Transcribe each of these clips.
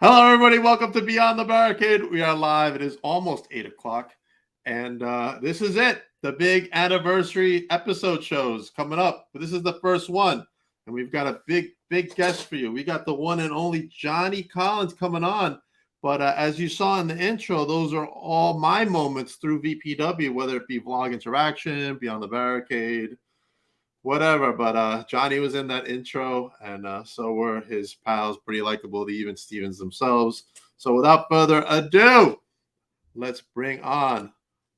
Hello, everybody. Welcome to Beyond the Barricade. We are live. It is almost 8 o'clock. And this is it. The big anniversary episode shows coming up. But this is the first one. And we've got a big guest for you. We got the one and only Johnny Collins coming on. But as you saw in the intro, those are all my moments through VPW, whether it be Vlog Interaction, Beyond the Barricade, whatever. But Johnny was in that intro, and so were his pals, pretty likable, the Even Stevens themselves. So without further ado, let's bring on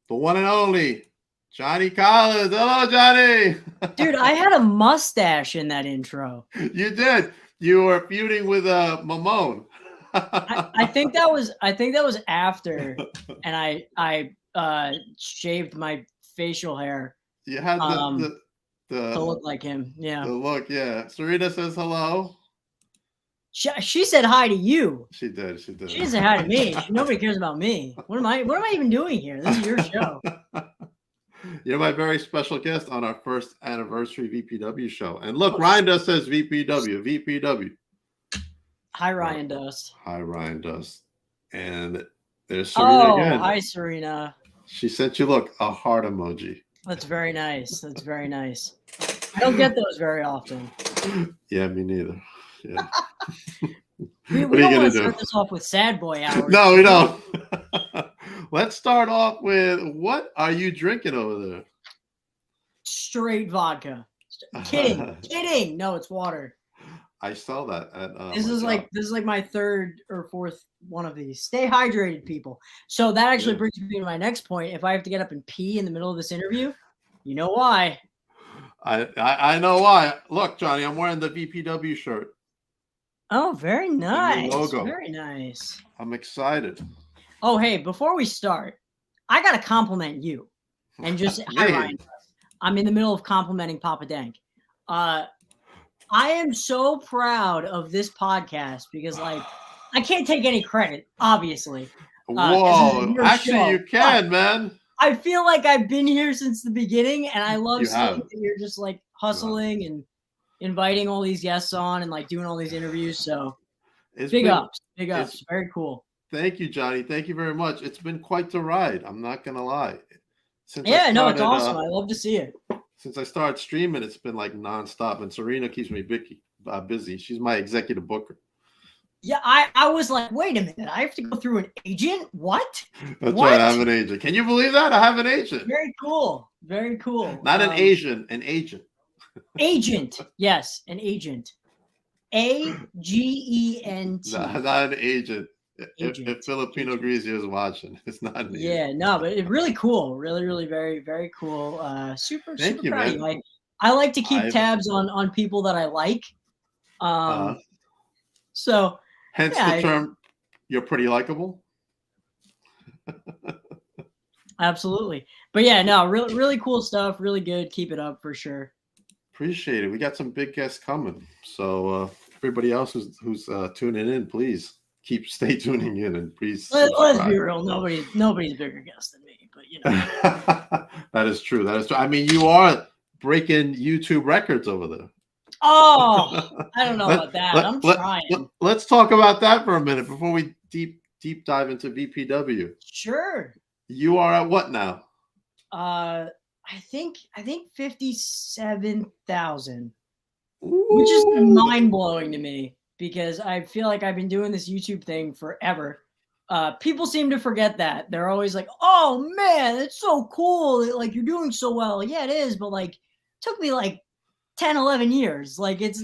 the one and only Johnny Collins. Hello, Johnny. Dude, I had a mustache in that intro. You did. You were feuding with Mamone. I think that was after, and I shaved my facial hair. You had to look like him. Yeah. The look, yeah. Serena says hello. She said hi to you. She did. She did. She didn't say hi to me. Nobody cares about me. What am I even doing here? This is your show. You're my very special guest on our first anniversary VPW show. And look, Ryan Dust says VPW. Hi, Ryan Dust. Hi, Ryan Dust. And there's Serena again. Hi, Serena. She sent you, look, a heart emoji. That's very nice. That's very nice. I don't get those very often. Yeah, me neither. Yeah. we don't want to start this off with sad boy hours. No, we don't. Let's start off with, what are you drinking over there? Straight vodka. Kidding. No, it's water. I saw that. This is like my third or fourth one of these. Stay hydrated, people. So that actually brings me to my next point. If I have to get up and pee in the middle of this interview, you know why. I know why. Look, Johnny, I'm wearing the VPW shirt. Oh, very nice. Logo. Very nice. I'm excited. Oh, hey, before we start, I got to compliment you. And just, hi, Ryan. I'm in the middle of complimenting Papa Dank. I am so proud of this podcast because, like, I can't take any credit, obviously. Whoa, actually, you can, man. I feel like I've been here since the beginning, and I love seeing that you're just, like, hustling and inviting all these guests on and, like, doing all these interviews. So, big ups. Very cool. Thank you, Johnny. Thank you very much. It's been quite the ride. I'm not going to lie. No, it's awesome. I love to see it. Since I started streaming, it's been like nonstop, and Serena keeps me busy. She's my executive booker. Yeah, I was like, wait a minute, I have to go through an agent? What? That's right, I have an agent. Can you believe that? I have an agent. Very cool. Very cool. Not an Asian, an agent. Agent, yes, an agent. AGENT. Not an agent. If Filipino Greasy is watching, it's not an agent. No, but it's really cool. Really, very, very cool. Super Thank you, proud. man. I like to keep tabs on people that I like. So hence the term, you're pretty likable. Absolutely. But yeah, no, really cool stuff. Really good. Keep it up for sure. Appreciate it. We got some big guests coming. So everybody else who's tuning in, please stay tuning in, and please. Let's be real. Nobody's a bigger guest than me, but you know. That is true. I mean, you are breaking YouTube records over there. Oh, I don't know about that. I'm trying. Let's talk about that for a minute before we deep dive into VPW. Sure. You are at what now? I think 57,000, which is mind blowing to me because I feel like I've been doing this YouTube thing forever. People seem to forget that. They're always like, "Oh man, it's so cool! Like you're doing so well." Yeah, it is, but like, it took me like 10, 11 years. Like it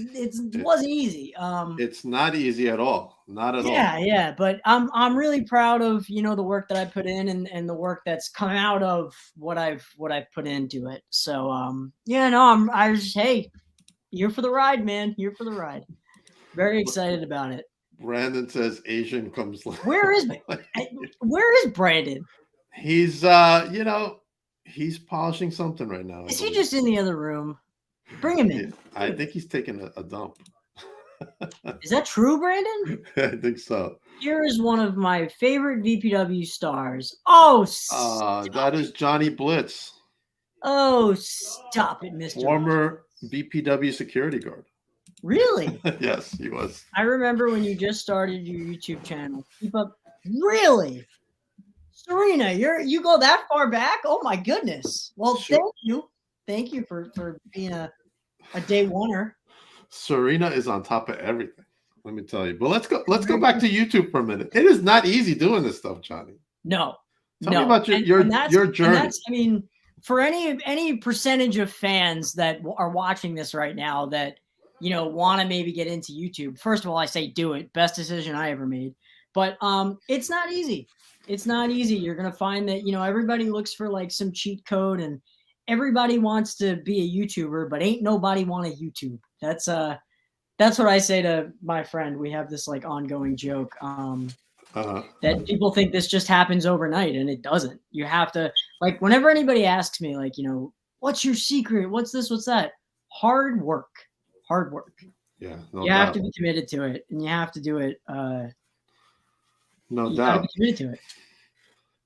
wasn't easy. It's not easy at all. Not at all. Yeah. But I'm really proud of, the work that I put in and the work that's come out of what I've put into it. So hey, you're for the ride, man. You're for the ride. Very excited about it. Brandon says Asian comes later. Where is Brandon? He's he's polishing something right now. Is he just in the other room? Bring him in. I think he's taking a dump. Is that true, Brandon? I think so. Here is one of my favorite VPW stars. Oh, that is Johnny Blitz. Oh, stop it, Mr. Former VPW security guard. Really? Yes, he was. I remember when you just started your YouTube channel. Keep up. Really? Serena, you go that far back? Oh my goodness. Well, Sure. thank you. Thank you for being a day oneer. Serena is on top of everything. Let me tell you. But let's go back to YouTube for a minute. It is not easy doing this stuff, Johnny. No. Tell me about your journey. And that's, I mean, for any percentage of fans that are watching this right now that, you know, want to maybe get into YouTube, first of all, I say do it. Best decision I ever made. But it's not easy. It's not easy. You're going to find that, you know, everybody looks for like some cheat code, and everybody wants to be a YouTuber, but ain't nobody want a YouTube. That's what I say to my friend. We have this like ongoing joke. That people think this just happens overnight, and it doesn't. You have to, like, whenever anybody asks me, like, you know, what's your secret? What's this? What's that? Hard work. Hard work. Yeah. You have to be committed to it, and you have to do it. No doubt. You have to be committed to it.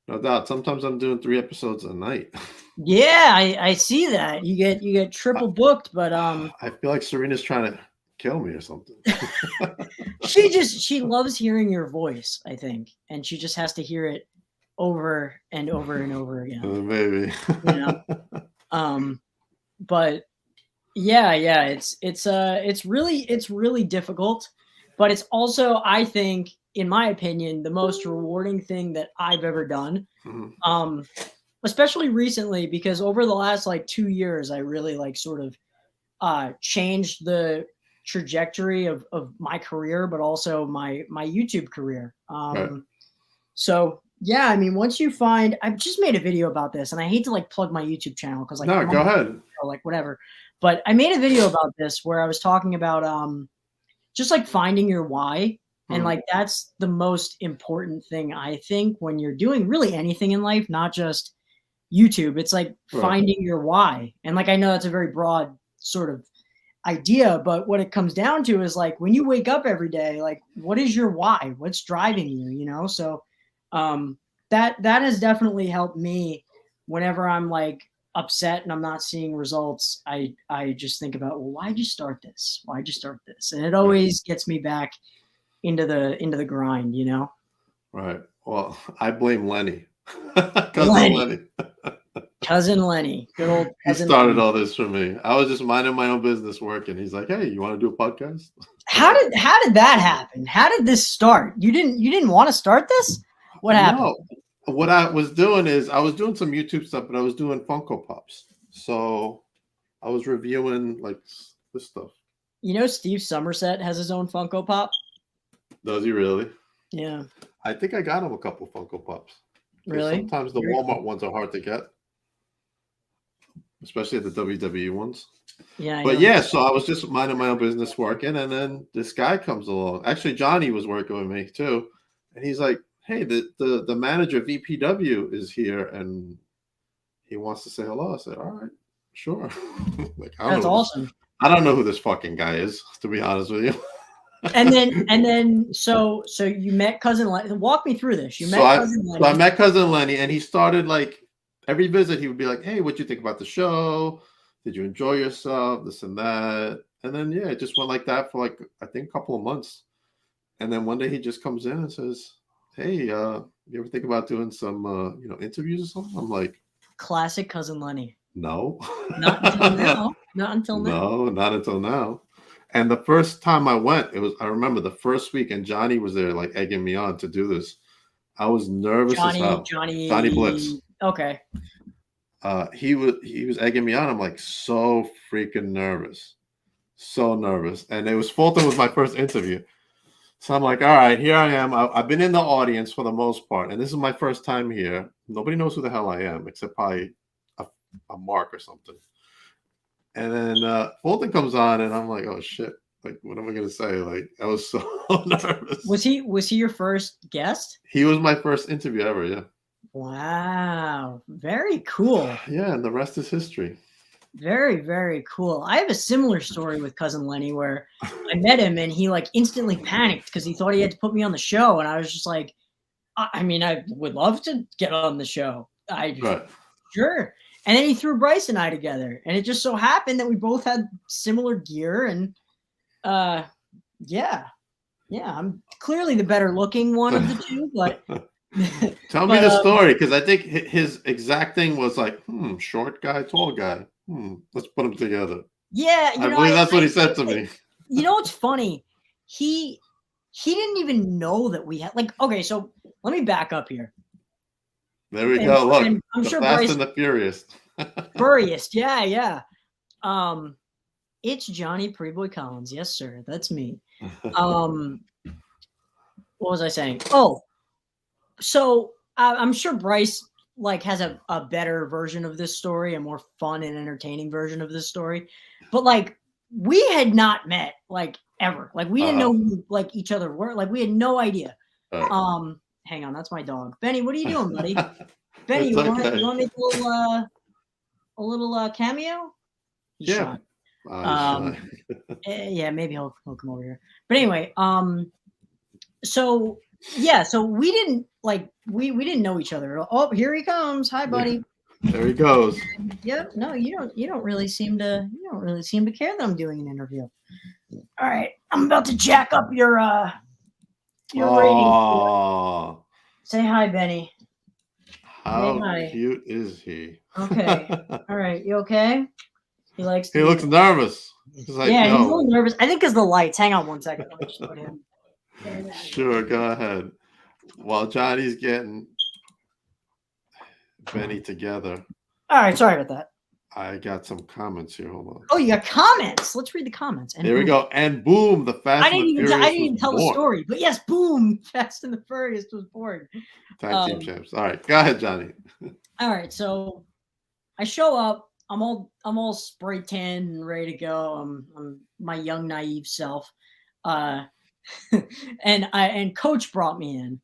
No doubt. Sometimes I'm doing 3 episodes a night. Yeah, I see that. You get triple booked, but I feel like Serena's trying to kill me or something. she loves hearing your voice, I think, and she just has to hear it over and over and over again. Maybe. You know? But yeah, it's really difficult, but it's also, I think, in my opinion, the most rewarding thing that I've ever done. Mm-hmm. Especially recently, because over the last like 2 years, I really like sort of changed the trajectory of my career, but also my YouTube career. Right. So yeah, I mean, once you find, I've just made a video about this, and I hate to like plug my YouTube channel because like, no, go ahead, like whatever. But I made a video about this where I was talking about just like finding your why. And like, that's the most important thing, I think, when you're doing really anything in life, not just YouTube. It's like finding your why. And like, I know that's a very broad sort of idea, but what it comes down to is like, when you wake up every day, like, what is your why? What's driving you, you know? So that has definitely helped me whenever I'm like upset and I'm not seeing results. I just think about, well, why'd you start this? Why'd you start this? And it always gets me back into the grind, you know? Right. Well, I blame Lenny. Cousin Lenny. Good old cousin. He started Lenny. all this for me. I was just minding my own business working. He's like, hey, you want to do a podcast? How did that happen? How did this start? You didn't want to start this? What happened? No. What I was doing is I was doing some YouTube stuff, but I was doing Funko Pops. So I was reviewing like this stuff. You know, Steve Somerset has his own Funko Pop. Does he really? Yeah. I think I got him a couple Funko Pops. Really? Sometimes the Walmart ones are hard to get, especially the WWE ones. Yeah. But yeah, so I was just minding my own business working, and then this guy comes along. Actually, Johnny was working with me too, and he's like, "Hey, the manager of VPW is here, and he wants to say hello." I said, "All right, sure." Like, that's awesome. I don't know who this fucking guy is, to be honest with you. and then so you met Cousin Lenny. Walk me through this. Cousin Lenny. So I met Cousin Lenny, and he started like every visit he would be like, "Hey, what'd you think about the show? Did you enjoy yourself? This and that." And then yeah, it just went like that for like I think a couple of months. And then one day he just comes in and says, "Hey, you ever think about doing some interviews or something?" I'm like, classic Cousin Lenny. No. Not until now. Not until now. No, not until now. And the first time I went, I remember the first week, and Johnny was there, like egging me on to do this. I was nervous as hell. Johnny Blitz. Okay. He was egging me on. I'm like so freaking nervous, and it was Fulton was my first interview. So I'm like, all right, here I am. I've been in the audience for the most part, and this is my first time here. Nobody knows who the hell I am except probably a Mark or something. And then Fulton comes on, and I'm like, oh shit! Like, what am I gonna say? Like, I was so nervous. Was he your first guest? He was my first interview ever. Yeah. Wow, very cool. Yeah, and the rest is history. Very, very cool. I have a similar story with Cousin Lenny where I met him and he like instantly panicked because he thought he had to put me on the show, and I was just like, I mean, I would love to get on the show. Sure. And then he threw Bryce and I together, and it just so happened that we both had similar gear, and Yeah. I'm clearly the better looking one of the two, but Tell me the story, because I think his exact thing was like, short guy, tall guy. Let's put them together. Yeah, I believe that's what he said to me. You know what's funny? He didn't even know that we had okay, so let me back up here. There we go. Look, I'm sure Fast Bryce and the Furious. Furious, yeah. It's Johnny Preboy Collins. Yes, sir. That's me. What was I saying? Oh, so I'm sure Bryce has a better version of this story, a more fun and entertaining version of this story. But we had not met ever. We didn't know who each other were. We had no idea. Hang on, that's my dog. Benny, what are you doing, buddy? Benny, you want to make a little cameo? He's yeah. Shy. Yeah, maybe he'll come over here. But anyway, so we didn't we didn't know each other. Oh, here he comes. Hi, buddy. Yeah. There he goes. Yep. No, you don't really seem to care that I'm doing an interview. All right, I'm about to jack up your rating. Say hi, Benny. How cute is he? Okay. All right, you okay? He looks nervous. He's he's a little nervous. I think because the lights. Hang on one second. Let me just put him. Sure, go ahead. While Johnny's getting Benny together. All right, sorry about that. I got some comments here. Hold on. Oh, you got comments. Let's read the comments. There we go. And boom, the Fast and the Furious. I didn't even tell the story, but yes, boom, Fast and the Furious was born. Tag team champs. All right, go ahead, Johnny. All right, so I show up. I'm all spray tan and ready to go. I'm my young naive self, and Coach brought me in.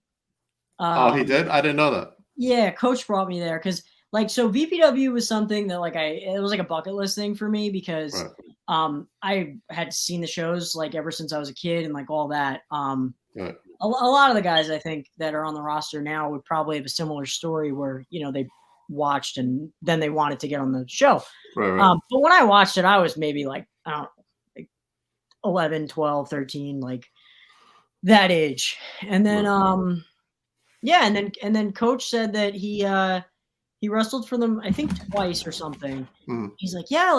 Oh, he did? I didn't know that. Yeah, Coach brought me there because so VPW was something that it was a bucket list thing for me because I had seen the shows ever since I was a kid and all that. Right. A lot of the guys I think that are on the roster now would probably have a similar story where they watched and then they wanted to get on the show. Right. But when I watched it, I was maybe I don't know, 11, 12, 13, that age. And then and then Coach said that he wrestled for them I think twice or something. He's like, yeah,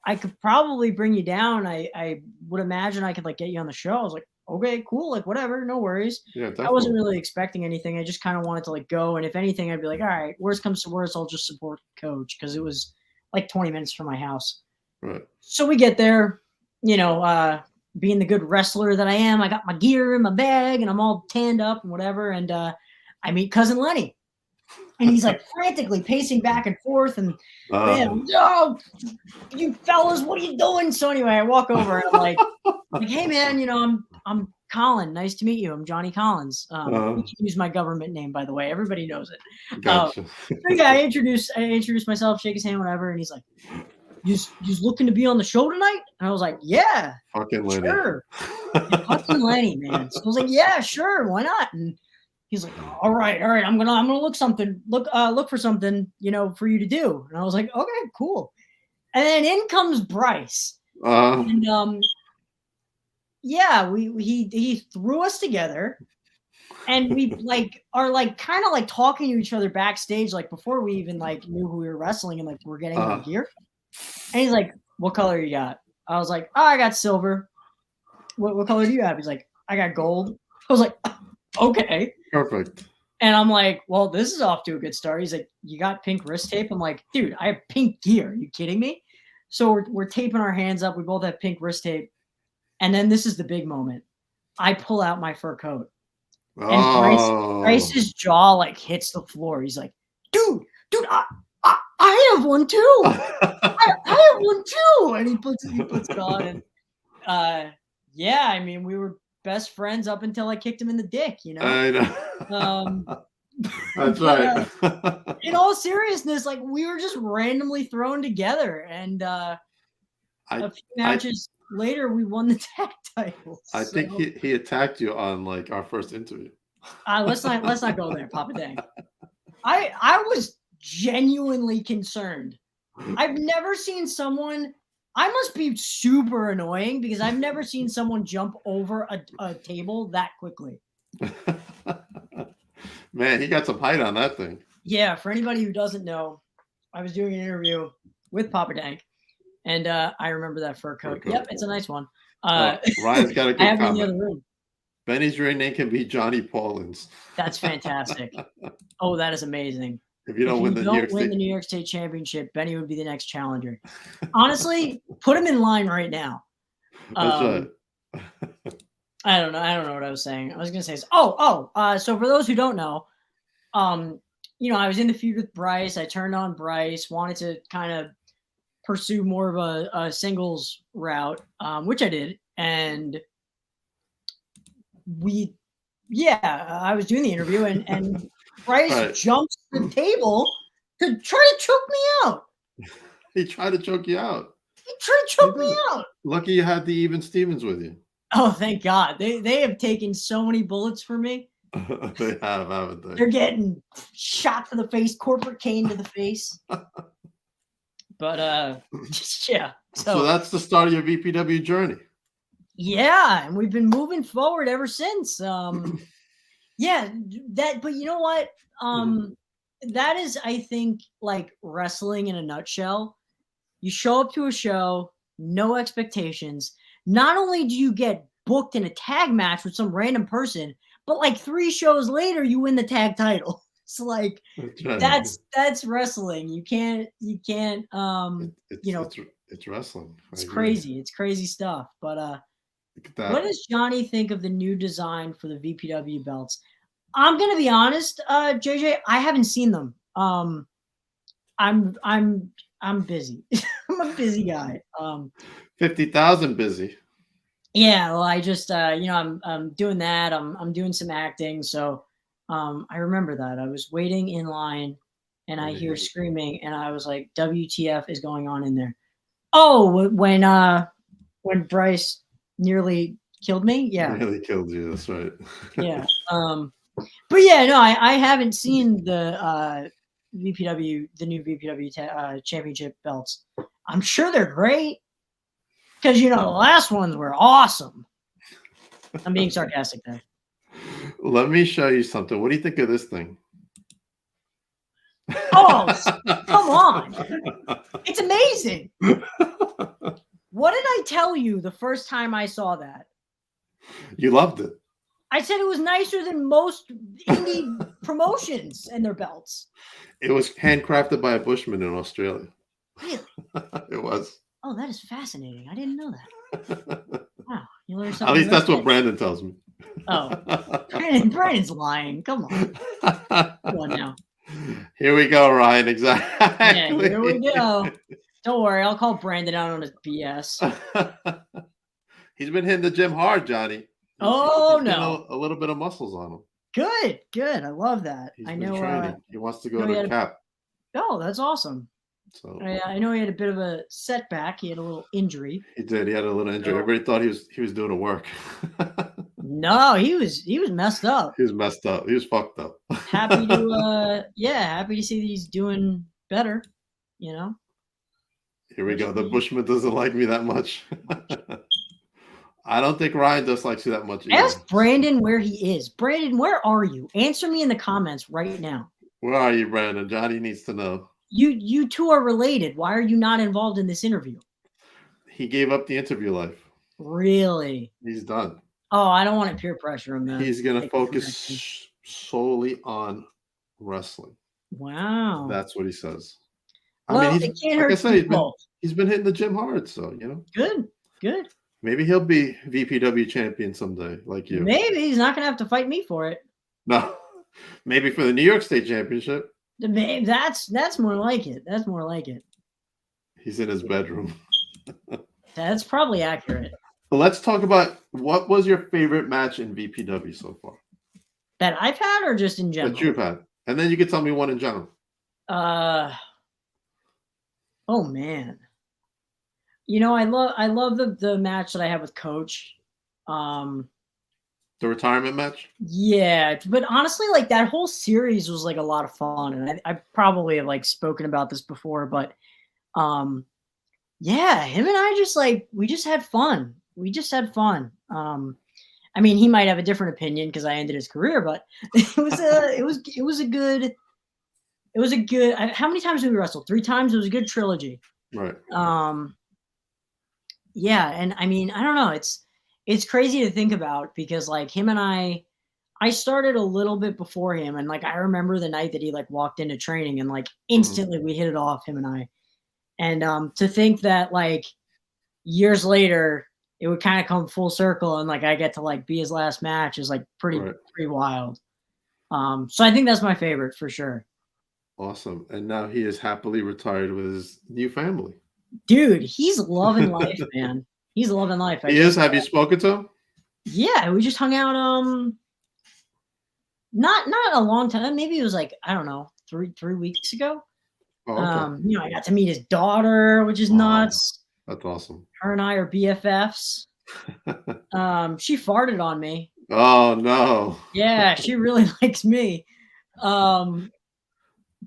I could probably bring you down. I would imagine I could get you on the show. I was like, okay, cool, whatever, no worries. Yeah, definitely. I wasn't really expecting anything. I just kind of wanted to go, and if anything, I'd be like, all right, worst comes to worst, I'll just support Coach because it was 20 minutes from my house. Right. So we get there, being the good wrestler that I am, I got my gear in my bag and I'm all tanned up and whatever, and I meet Cousin Lenny. And he's frantically pacing back and forth, and man, oh, you fellas, what are you doing? So anyway, I walk over and I'm like, hey man, I'm Colin. Nice to meet you. I'm Johnny Collins. You can use my government name, by the way. Everybody knows it. Gotcha. Yeah, I introduced myself, shake his hand, whatever, and he's like, "You looking to be on the show tonight?" And I was like, "Yeah, fucking Lenny. Sure." Fucking Lenny, man. So I was like, "Yeah, sure, why not?" And he's like, all right, I'm gonna look for something, for you to do. And I was like, okay, cool. And then in comes Bryce. And he threw us together, and we are kind of talking to each other backstage, before we even knew who we were wrestling and we're getting our gear. And he's like, what color you got? I was like, I got silver. What color do you have? He's like, I got gold. I was like, okay. Perfect. And I'm like, well, this is off to a good start. He's like, you got pink wrist tape? I'm like, dude, I have pink gear. Are you kidding me? So we're taping our hands up. We both have pink wrist tape. And then this is the big moment. I pull out my fur coat. And Bryce's jaw hits the floor. He's like, dude, I have one too. I have one too. And he puts it on. And I mean, we were best friends up until I kicked him in the dick, I know. That's right. In all seriousness, we were just randomly thrown together, and a few matches later, we won the tag titles. I think he attacked you on our first interview. Let's not go there, Papa Dang. I was genuinely concerned. I've never seen someone I must be super annoying because I've never seen someone jump over a table that quickly. Man, he got some height on that thing. Yeah, for anybody who doesn't know, I was doing an interview with Papa Dank, and I remember that fur coat. Yep, it's a nice one. Ryan's got a I good have it in the comment. other room. Benny's ring name can be Johnny Paulins. That's fantastic. Oh, that is amazing. If you don't win the New York State Championship, Benny would be the next challenger. Honestly, put him in line right now. That's right. I don't know what I was saying. I was gonna say, so for those who don't know, you know, I was in the feud with Bryce. I turned on Bryce, wanted to kind of pursue more of a singles route, which I did, and I was doing the interview, and Bryce jumps the table to try to choke me out. He tried to choke you out. He tried to choke me out. Lucky you had the Even Stevens with you. Oh, thank God. They have taken so many bullets for me. They have, haven't they? They're getting shot to the face, corporate cane to the face. But yeah. So that's the start of your VPW journey. Yeah, and we've been moving forward ever since. Yeah, but you know what? That is, I think, like wrestling in a nutshell. You show up to a show, no expectations. Not only do you get booked in a tag match with some random person, but like 3 shows later, you win the tag title. It's like that's wrestling. You can't. It's wrestling. It's crazy. It's crazy stuff. But what does Johnny think of the new design for the VPW belts? I'm gonna be honest, JJ. I haven't seen them. I'm busy. I'm a busy guy. 50,000 busy. Yeah, well, I just I'm doing that. I'm doing some acting, so I remember that. I was waiting in line, and I hear screaming, and I was like, "WTF is going on in there?" Oh, when Bryce nearly killed me. Yeah, nearly killed you. That's right. Yeah. But yeah, no, I haven't seen the VPW, the new VPW championship belts. I'm sure they're great because the last ones were awesome. I'm being sarcastic there. Let me show you something. What do you think of this thing? Oh, come on. It's amazing. What did I tell you the first time I saw that? You loved it. I said it was nicer than most indie promotions and their belts. It was handcrafted by a Bushman in Australia. Really? It was. Oh, that is fascinating. I didn't know that. Wow. You learned something. At least that's what Brandon tells me. Oh, Brandon's lying. Come on. Come on now. Here we go, Ryan. Exactly. Yeah, here we go. Don't worry. I'll call Brandon out on his BS. He's been hitting the gym hard, Johnny. He's no. A little bit of muscles on him. Good. I love that. He's been training. He wants to go to the cap. Oh, that's awesome. So I know he had a bit of a setback. He had a little injury. He did. He had a little injury. Everybody thought he was doing the work. No, he was messed up. He was messed up. He was fucked up. Happy to see that he's doing better. Here we go. The Bushman doesn't like me that much. I don't think Ryan does like you that much either. Ask Brandon where he is. Brandon, where are you? Answer me in the comments right now. Where are you, Brandon? Johnny needs to know. You two are related. Why are you not involved in this interview? He gave up the interview life. Really? He's done. Oh, I don't want to peer pressure him. He's going to focus solely on wrestling. Wow. That's what he says. Well, I mean, he's been hitting the gym hard, so Good. Maybe he'll be VPW champion someday, like you. Maybe he's not going to have to fight me for it. No, maybe for the New York State Championship. That's more like it. That's more like it. He's in his bedroom. That's probably accurate. Well, let's talk about what was your favorite match in VPW so far? That I've had, or just in general? That you've had, and then you can tell me one in general. Oh man. I love the match that I have with Coach. The retirement match? Yeah, but honestly, like that whole series was like a lot of fun, and I probably have like spoken about this before, but Yeah, him and I just we just had fun. We just had fun. I mean, he might have a different opinion because I ended his career, but it was a good how many times did we wrestle? 3 times. It was a good trilogy. Right. Um yeah, and I mean, I don't know, it's crazy to think about because like him and I started a little bit before him, and like I remember the night that he like walked into training and like Mhm. instantly we hit it off, him and I. And to think that like years later it would kind of come full circle and like I get to like be his last match is like Right. pretty wild. So I think that's my favorite for sure. Awesome. And now he is happily retired with his new family. Dude, he's loving life, man. He's loving life. I He is. just Have you spoken to him? yeah, we just hung out not a long time. Maybe it was like, I don't know, 3 weeks ago. Oh, okay. You know, I got to meet his daughter, which is Oh, nuts. that's awesome. Her and I are BFFs. She farted on me. Oh, no. Yeah, she really likes me. Um,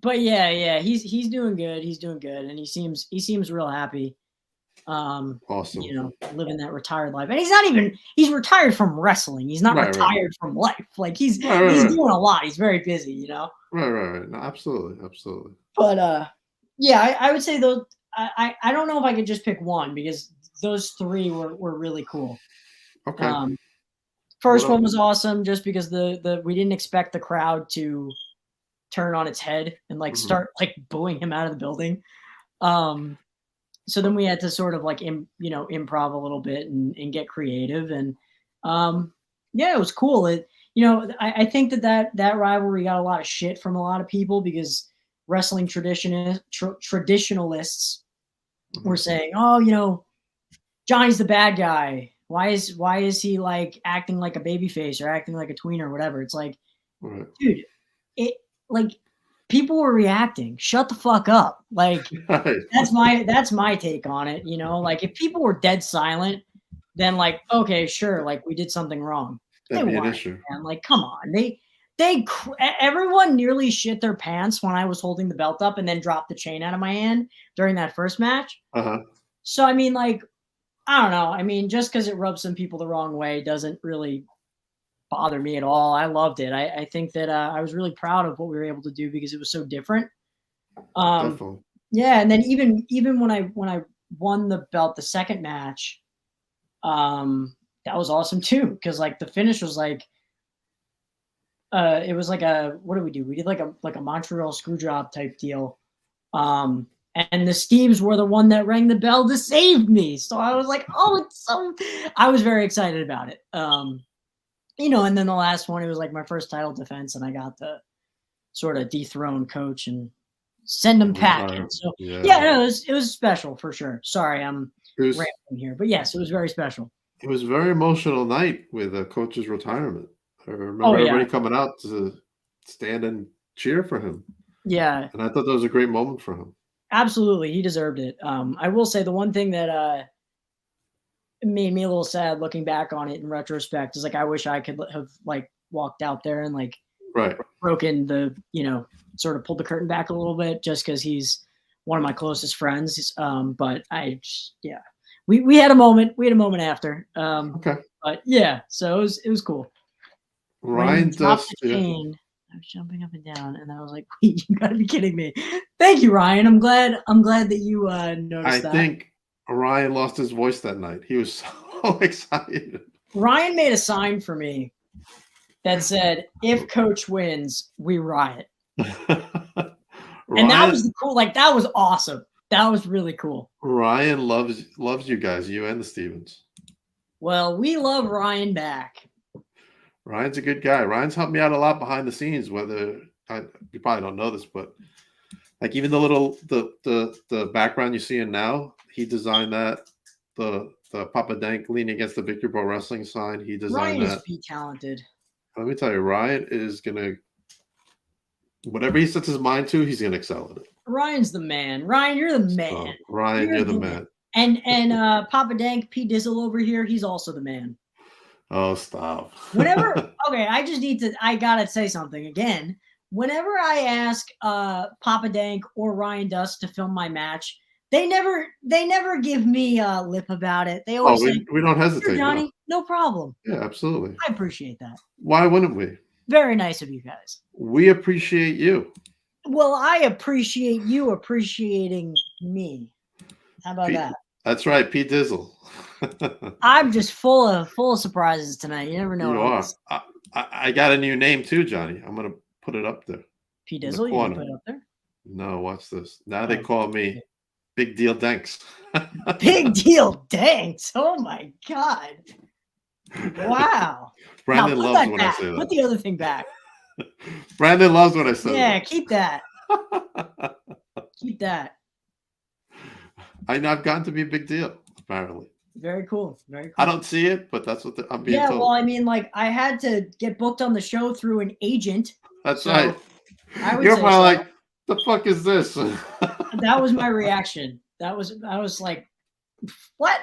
but yeah, he's doing good. He's doing good, and he seems real happy. Awesome. You know, living that retired life, and he's retired from wrestling. He's not Right, right. retired from life. Like Right, right, he's right. doing a lot. He's very busy, you know. Right, right, right. No, absolutely, absolutely. But yeah, I would say those. I don't know if I could just pick one because those three were really cool. Okay. Um, What First up? one was awesome just because the we didn't expect the crowd to turn on its head and like Mhm. start like booing him out of the building. Um, so then we had to sort of like you know, improv a little bit and get creative and yeah, it was cool. It you know, I think that rivalry got a lot of shit from a lot of people because wrestling traditionalists were Mhm. saying, oh, you know, Johnny's the bad guy. Why is he like acting like a baby face or acting like a tween or whatever? It's like, Right. dude, it like people were reacting. Shut the fuck up. Like Right. that's my take on it, you know? Like if people were dead silent, then like okay, sure, like we did something wrong. They That'd be an weren't, issue. man. Like come on. Everyone nearly shit their pants when I was holding the belt up and then dropped the chain out of my hand during that first match. Uh-huh. So I mean like I don't know. I mean, just because it rubs some people the wrong way doesn't really bother me at all. I loved it. I think that I was really proud of what we were able to do because it was so different. Um, Definitely. yeah, and then even when I won the belt the second match, that was awesome too because like the finish was like it was like a what did we do? We did like a Montreal screw job type deal. Um, and the Steves were the one that rang the bell to save me. So I was like, oh, it's so I was very excited about it. You know, and then the last one, it was like my first title defense, and I got to sort of dethrone coach and send him packing. Retire. So yeah, Yeah. no, it was special for sure. Sorry, I'm It was rambling here, but yes, it was very special. it was a very emotional night with a coach's retirement. I Oh remember yeah, everybody coming out to stand and cheer for him. yeah, And I thought that was a great moment for him. absolutely, he deserved it. I will say the one thing that made me a little sad looking back on it in retrospect is like I wish I could have like walked out there and like Right. broken the you know sort of pulled the curtain back a little bit just because he's one of my closest friends. But yeah, we had a moment. We had a moment after. Okay. But yeah, so it was cool. When he Ryan dropped does the yeah. chain, I was jumping up and down, and I was like, "Wait, you gotta be kidding me!" Thank you, Ryan. I'm glad that you I noticed that. think Ryan lost his voice that night. He was so excited. Ryan made a sign for me that said, "If Coach wins, we riot." And that Ryan was the cool. Like that was awesome. That was really cool. Ryan loves you guys, you and the Stevens. Well, we love Ryan back. Ryan's a good guy. Ryan's helped me out a lot behind the scenes. You probably don't know this, but like even the little the background you see in now, he designed that. The Papa Dank leaning against the Victory Pro Wrestling sign, he designed Ryan is that. be talented. Let me tell you, Ryan is gonna whatever he sets his mind to, he's gonna excel at it. Ryan's the man. Ryan, you're the man. So Ryan, you're the man. And Papa Dank, P Dizzle over here, he's also the man. Oh, stop. Whenever okay, I gotta say something again. Whenever I ask Papa Dank or Ryan Dust to film my match, They never give me lip about it. They Oh, always say, we don't "Sure, hesitate. No. Johnny, no problem." Yeah, absolutely. I appreciate that. Why wouldn't we? Very nice of you guys. We appreciate you. Well, I appreciate you appreciating me. How about Pete, that? that's right, Pete Dizzle. I'm just full of surprises tonight. You never know. You are. I got a new name too, Johnny. I'm gonna put it up there. P Dizzle, you can put it up there. No, watch this. Now they call me Big Deal Danks. Big Deal Danks. Oh my God. Wow. Brandon loves when I say that. Put the other thing back. Brandon loves when I say that. Yeah, keep that. Keep that. I've gotten to be a big deal, apparently. Very cool. Very cool. I don't see it, but that's what I'm being told. Yeah, well, I mean, like, I had to get booked on the show through an agent. That's right. You're probably like, the fuck is this? That was my reaction. I was like, what?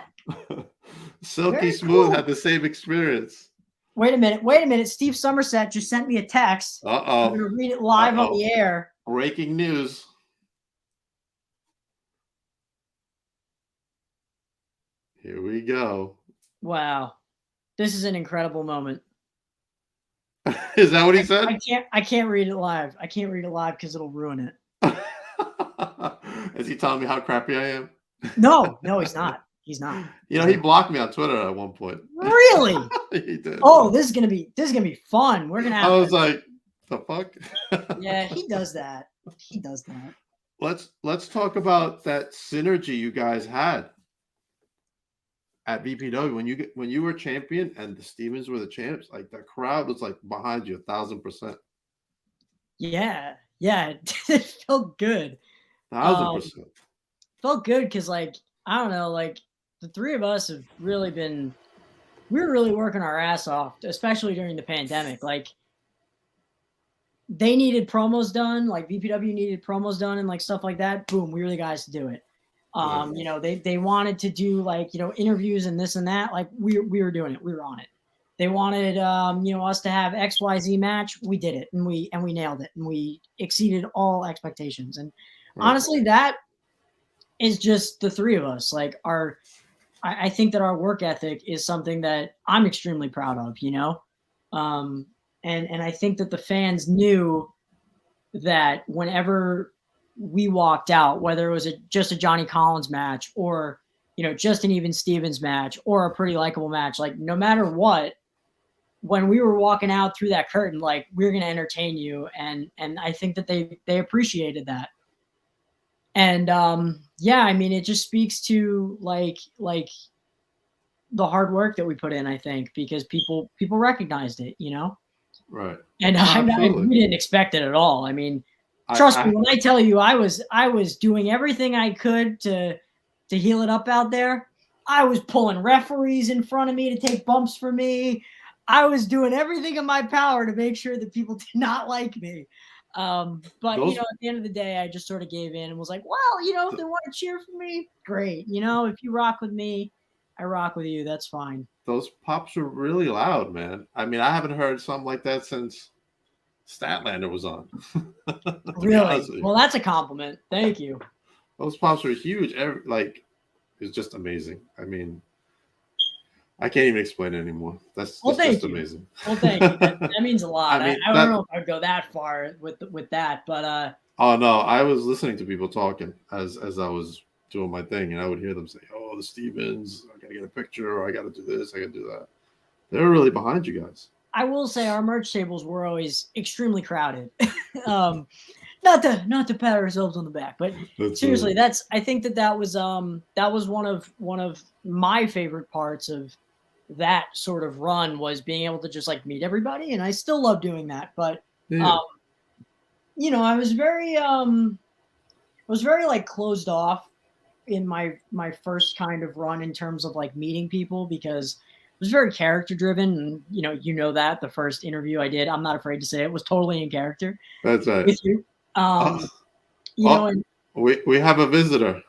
Silky Very Smooth cool. Had the same experience. Wait a minute. Steve Somerset just sent me a text. Uh-oh. I'm going to read it live on the air. Breaking news. Here we go. Wow. This is an incredible moment. Is that what he said? I can't read it live. I can't read it live because it'll ruin it. Is he telling me how crappy I am? No, he's not. He's not. You know, he blocked me on Twitter at one point. Really? He did. Oh, this is gonna be fun. We're gonna have I was like, the fuck? Yeah, he does that. He does that. Let's talk about that synergy you guys had at VPW when you were champion and the Stevens were the champs. Like the crowd was like behind you 1,000%. Yeah, it felt good. 1,000%. Felt good because, like, I don't know, like the three of us have really been. We were really working our ass off, especially during the pandemic. Like, they needed promos done, like VPW needed promos done and like stuff like that. Boom, we were the guys to do it. You know, they wanted to do like, you know, interviews and this and that. Like we were doing it. We were on it. They wanted, you know, us to have XYZ match. We did it and we nailed it and we exceeded all expectations. And honestly, that is just the three of us. Like I think that our work ethic is something that I'm extremely proud of, you know? And I think that the fans knew that whenever we walked out, whether it was just a Johnny Collins match or, you know, just an Even Stevens match or a Pretty Likeable match, like no matter what, when we were walking out through that curtain, like we're going to entertain you. And I think that they appreciated that. And yeah, I mean, it just speaks to like the hard work that we put in, I think, because people recognized it, you know? Right. And we didn't expect it at all. I mean, trust me when I tell you I was doing everything I could to heal it up out there. I was pulling referees in front of me to take bumps for me. I was doing everything in my power to make sure that people did not like me. But you know, at the end of the day, I just sort of gave in and was like, well, you know, if they want to cheer for me, great. You know, if you rock with me, I rock with you. That's fine. Those pops were really loud, man. I mean, I haven't heard something like that since Statlander was on. Really? Well, that's a compliment. Thank you. Those pops were huge. It's just amazing. I mean, I can't even explain it anymore. That's just amazing. Well, thank you. That means a lot. I don't know if I'd go that far with that, but oh no, I was listening to people talking as I was doing my thing, and I would hear them say, "Oh, the Stevens, I gotta get a picture, or I gotta do this, I gotta do that." They were really behind you guys. I will say our merch tables were always extremely crowded. Not to pat ourselves on the back, but seriously, I think that was one of my favorite parts of that sort of run was being able to just like meet everybody, and I still love doing that. But you know, I was very like closed off in my first kind of run in terms of like meeting people because it was very character driven, and you know that the first interview I did, I'm not afraid to say it, was totally in character. That's right. With you. You know, and we have a visitor.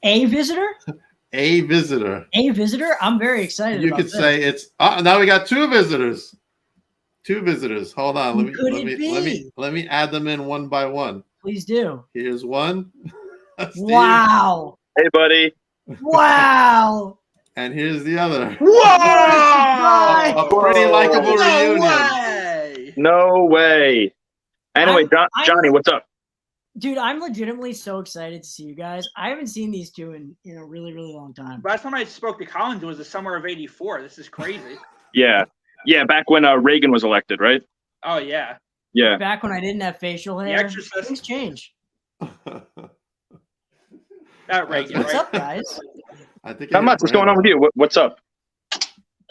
A visitor? A visitor. A visitor? I'm very excited. You could say it's now we got two visitors. Two visitors. Hold on. Let me add them in one by one. Please do. Here's one. Wow. Hey, buddy. Wow. And here's the other. Whoa! A pretty likable reunion. Way. No way. Anyway, Johnny, what's up? Dude, I'm legitimately so excited to see you guys. I haven't seen these two in a really, really long time. Last time I spoke to Collins was the summer of '84. This is crazy. Yeah, back when Reagan was elected, right? Oh yeah. Yeah. Back when I didn't have facial hair. The Exorcist. Things change. That Reagan. What's right? up, guys? I think Not much. What's going on with you? What's up?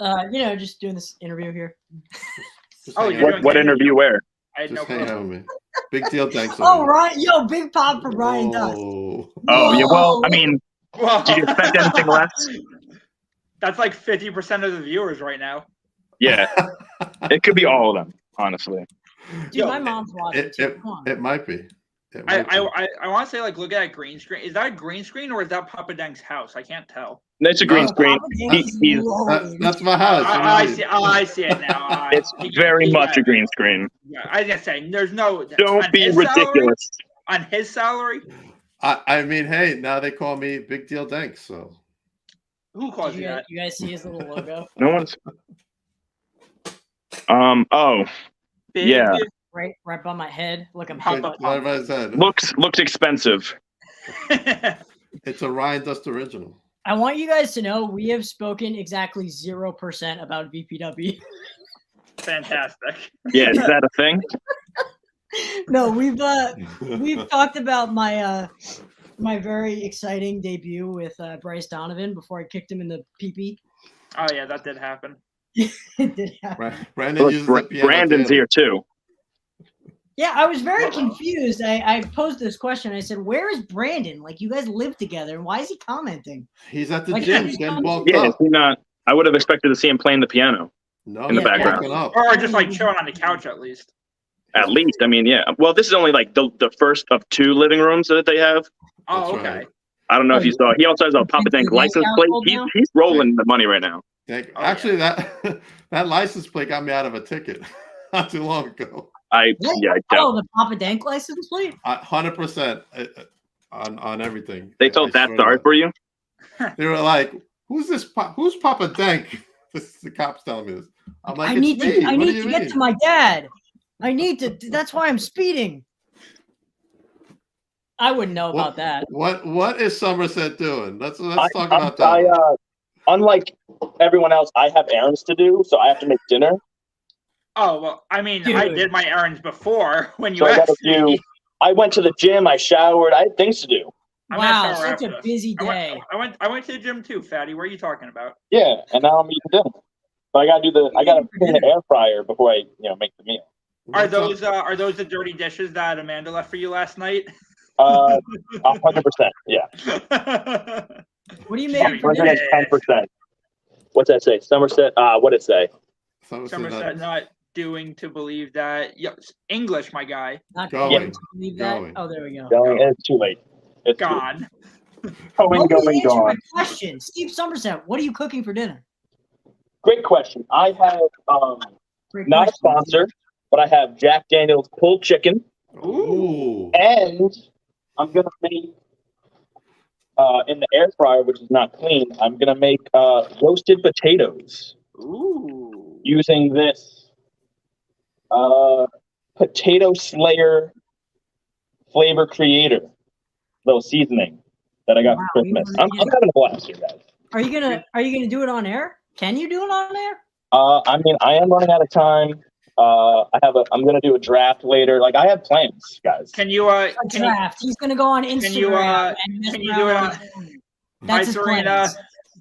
Just doing this interview here. Oh, you're doing What interview where? I had no Just hang clue. out with me. Big deal. Thanks. Oh, right. Yo, big pop for Brian Dust. Whoa. Oh, yeah. Well, I mean, Whoa. did you expect anything less? That's like 50% of the viewers right now. Yeah. It could be all of them, honestly. Dude, Yo, my mom's watching too. Come on. It might be. It might be. I want to say, like, look at that green screen. Is that a green screen or is that Papa Dank's house? I can't tell. It's a green No. screen. That's my house. I see it now. It's very much a green screen. Yeah, I was gonna say there's no. Don't be ridiculous. On his salary, I mean, hey, now they call me Big Deal Danks. So who calls Did you that? you guys see his little logo? No one's. Oh, Big, yeah. Right by my head. Look, I'm Pop head. up. right by his head. looks expensive. It's a Ryan Dust original. I want you guys to know we have spoken exactly 0% about VPW. Fantastic. Yeah, is that a thing? No, we've talked about my my very exciting debut with Bryce Donovan before I kicked him in the pee-pee. Oh yeah, that did happen. It did happen. Brandon uses the piano Brandon's table. here too. Yeah, I was very confused. I posed this question. I said, "Where is Brandon? Like, you guys live together, and why is he commenting?" He's at the Like, gym he's getting coming- bulked Yeah, up. is he not? I would have expected to see him playing the piano. No, in the he's background. bulking up. Or just like chilling on the couch at least. At least, I mean, yeah. Well, this is only like the first of 2 living rooms that they have. Oh, That's okay. right. I don't know if you saw. He also has a Papa Dank license plate. He's rolling the money right now. Actually, that license plate got me out of a ticket not too long ago. I doubt. the Papa Dank license plate. 100% on everything. They felt that swear sorry to for you. God. They were like, "Who's this? Who's Papa Dank?" This is the cops telling me this. I'm like, I "It's need me. to. I What do need you to get mean?" to my dad. I need to. That's why I'm speeding. I wouldn't know about that. What is Somerset doing? Let's talk about that. Unlike everyone else, I have errands to do, so I have to make dinner. Oh well, I mean, Dude. I did my errands before when you So I gotta asked me. I went to the gym. I showered. I had things to do. I'm gonna Wow, shower such after a this. busy day. I went to the gym too, Fatty. What are you talking about? Yeah, and now I'm eating dinner. But I gotta clean the air fryer before I make the meal. Are those the dirty dishes that Amanda left for you last night? 100%. Yeah, What do you make for dinner? 110%. What's that say? Somerset. What'd it say? Somerset not doing to believe that. English, my guy. Not Going. going to believe that. Going. Oh, there we go. Going. It's too late. It's Gone. Going, Nobody answered gone. my question. Steve Somerset, what are you cooking for dinner? Great question. I have Great not a question. sponsor, but I have Jack Daniel's pulled chicken, Ooh. and I'm gonna make in the air fryer, which is not clean. I'm gonna make roasted potatoes Ooh. using this potato slayer flavor creator little seasoning that I got Wow, for you Christmas. really I'm having a blast here, guys. Are you gonna do it on air? Can you do it on air? I mean, I am running out of time. I'm gonna do a draft later. Like, I have plans, guys. Can you A draft. He's gonna go on Instagram Can you, and mess can you around do it on on- his phone. That's his Serena?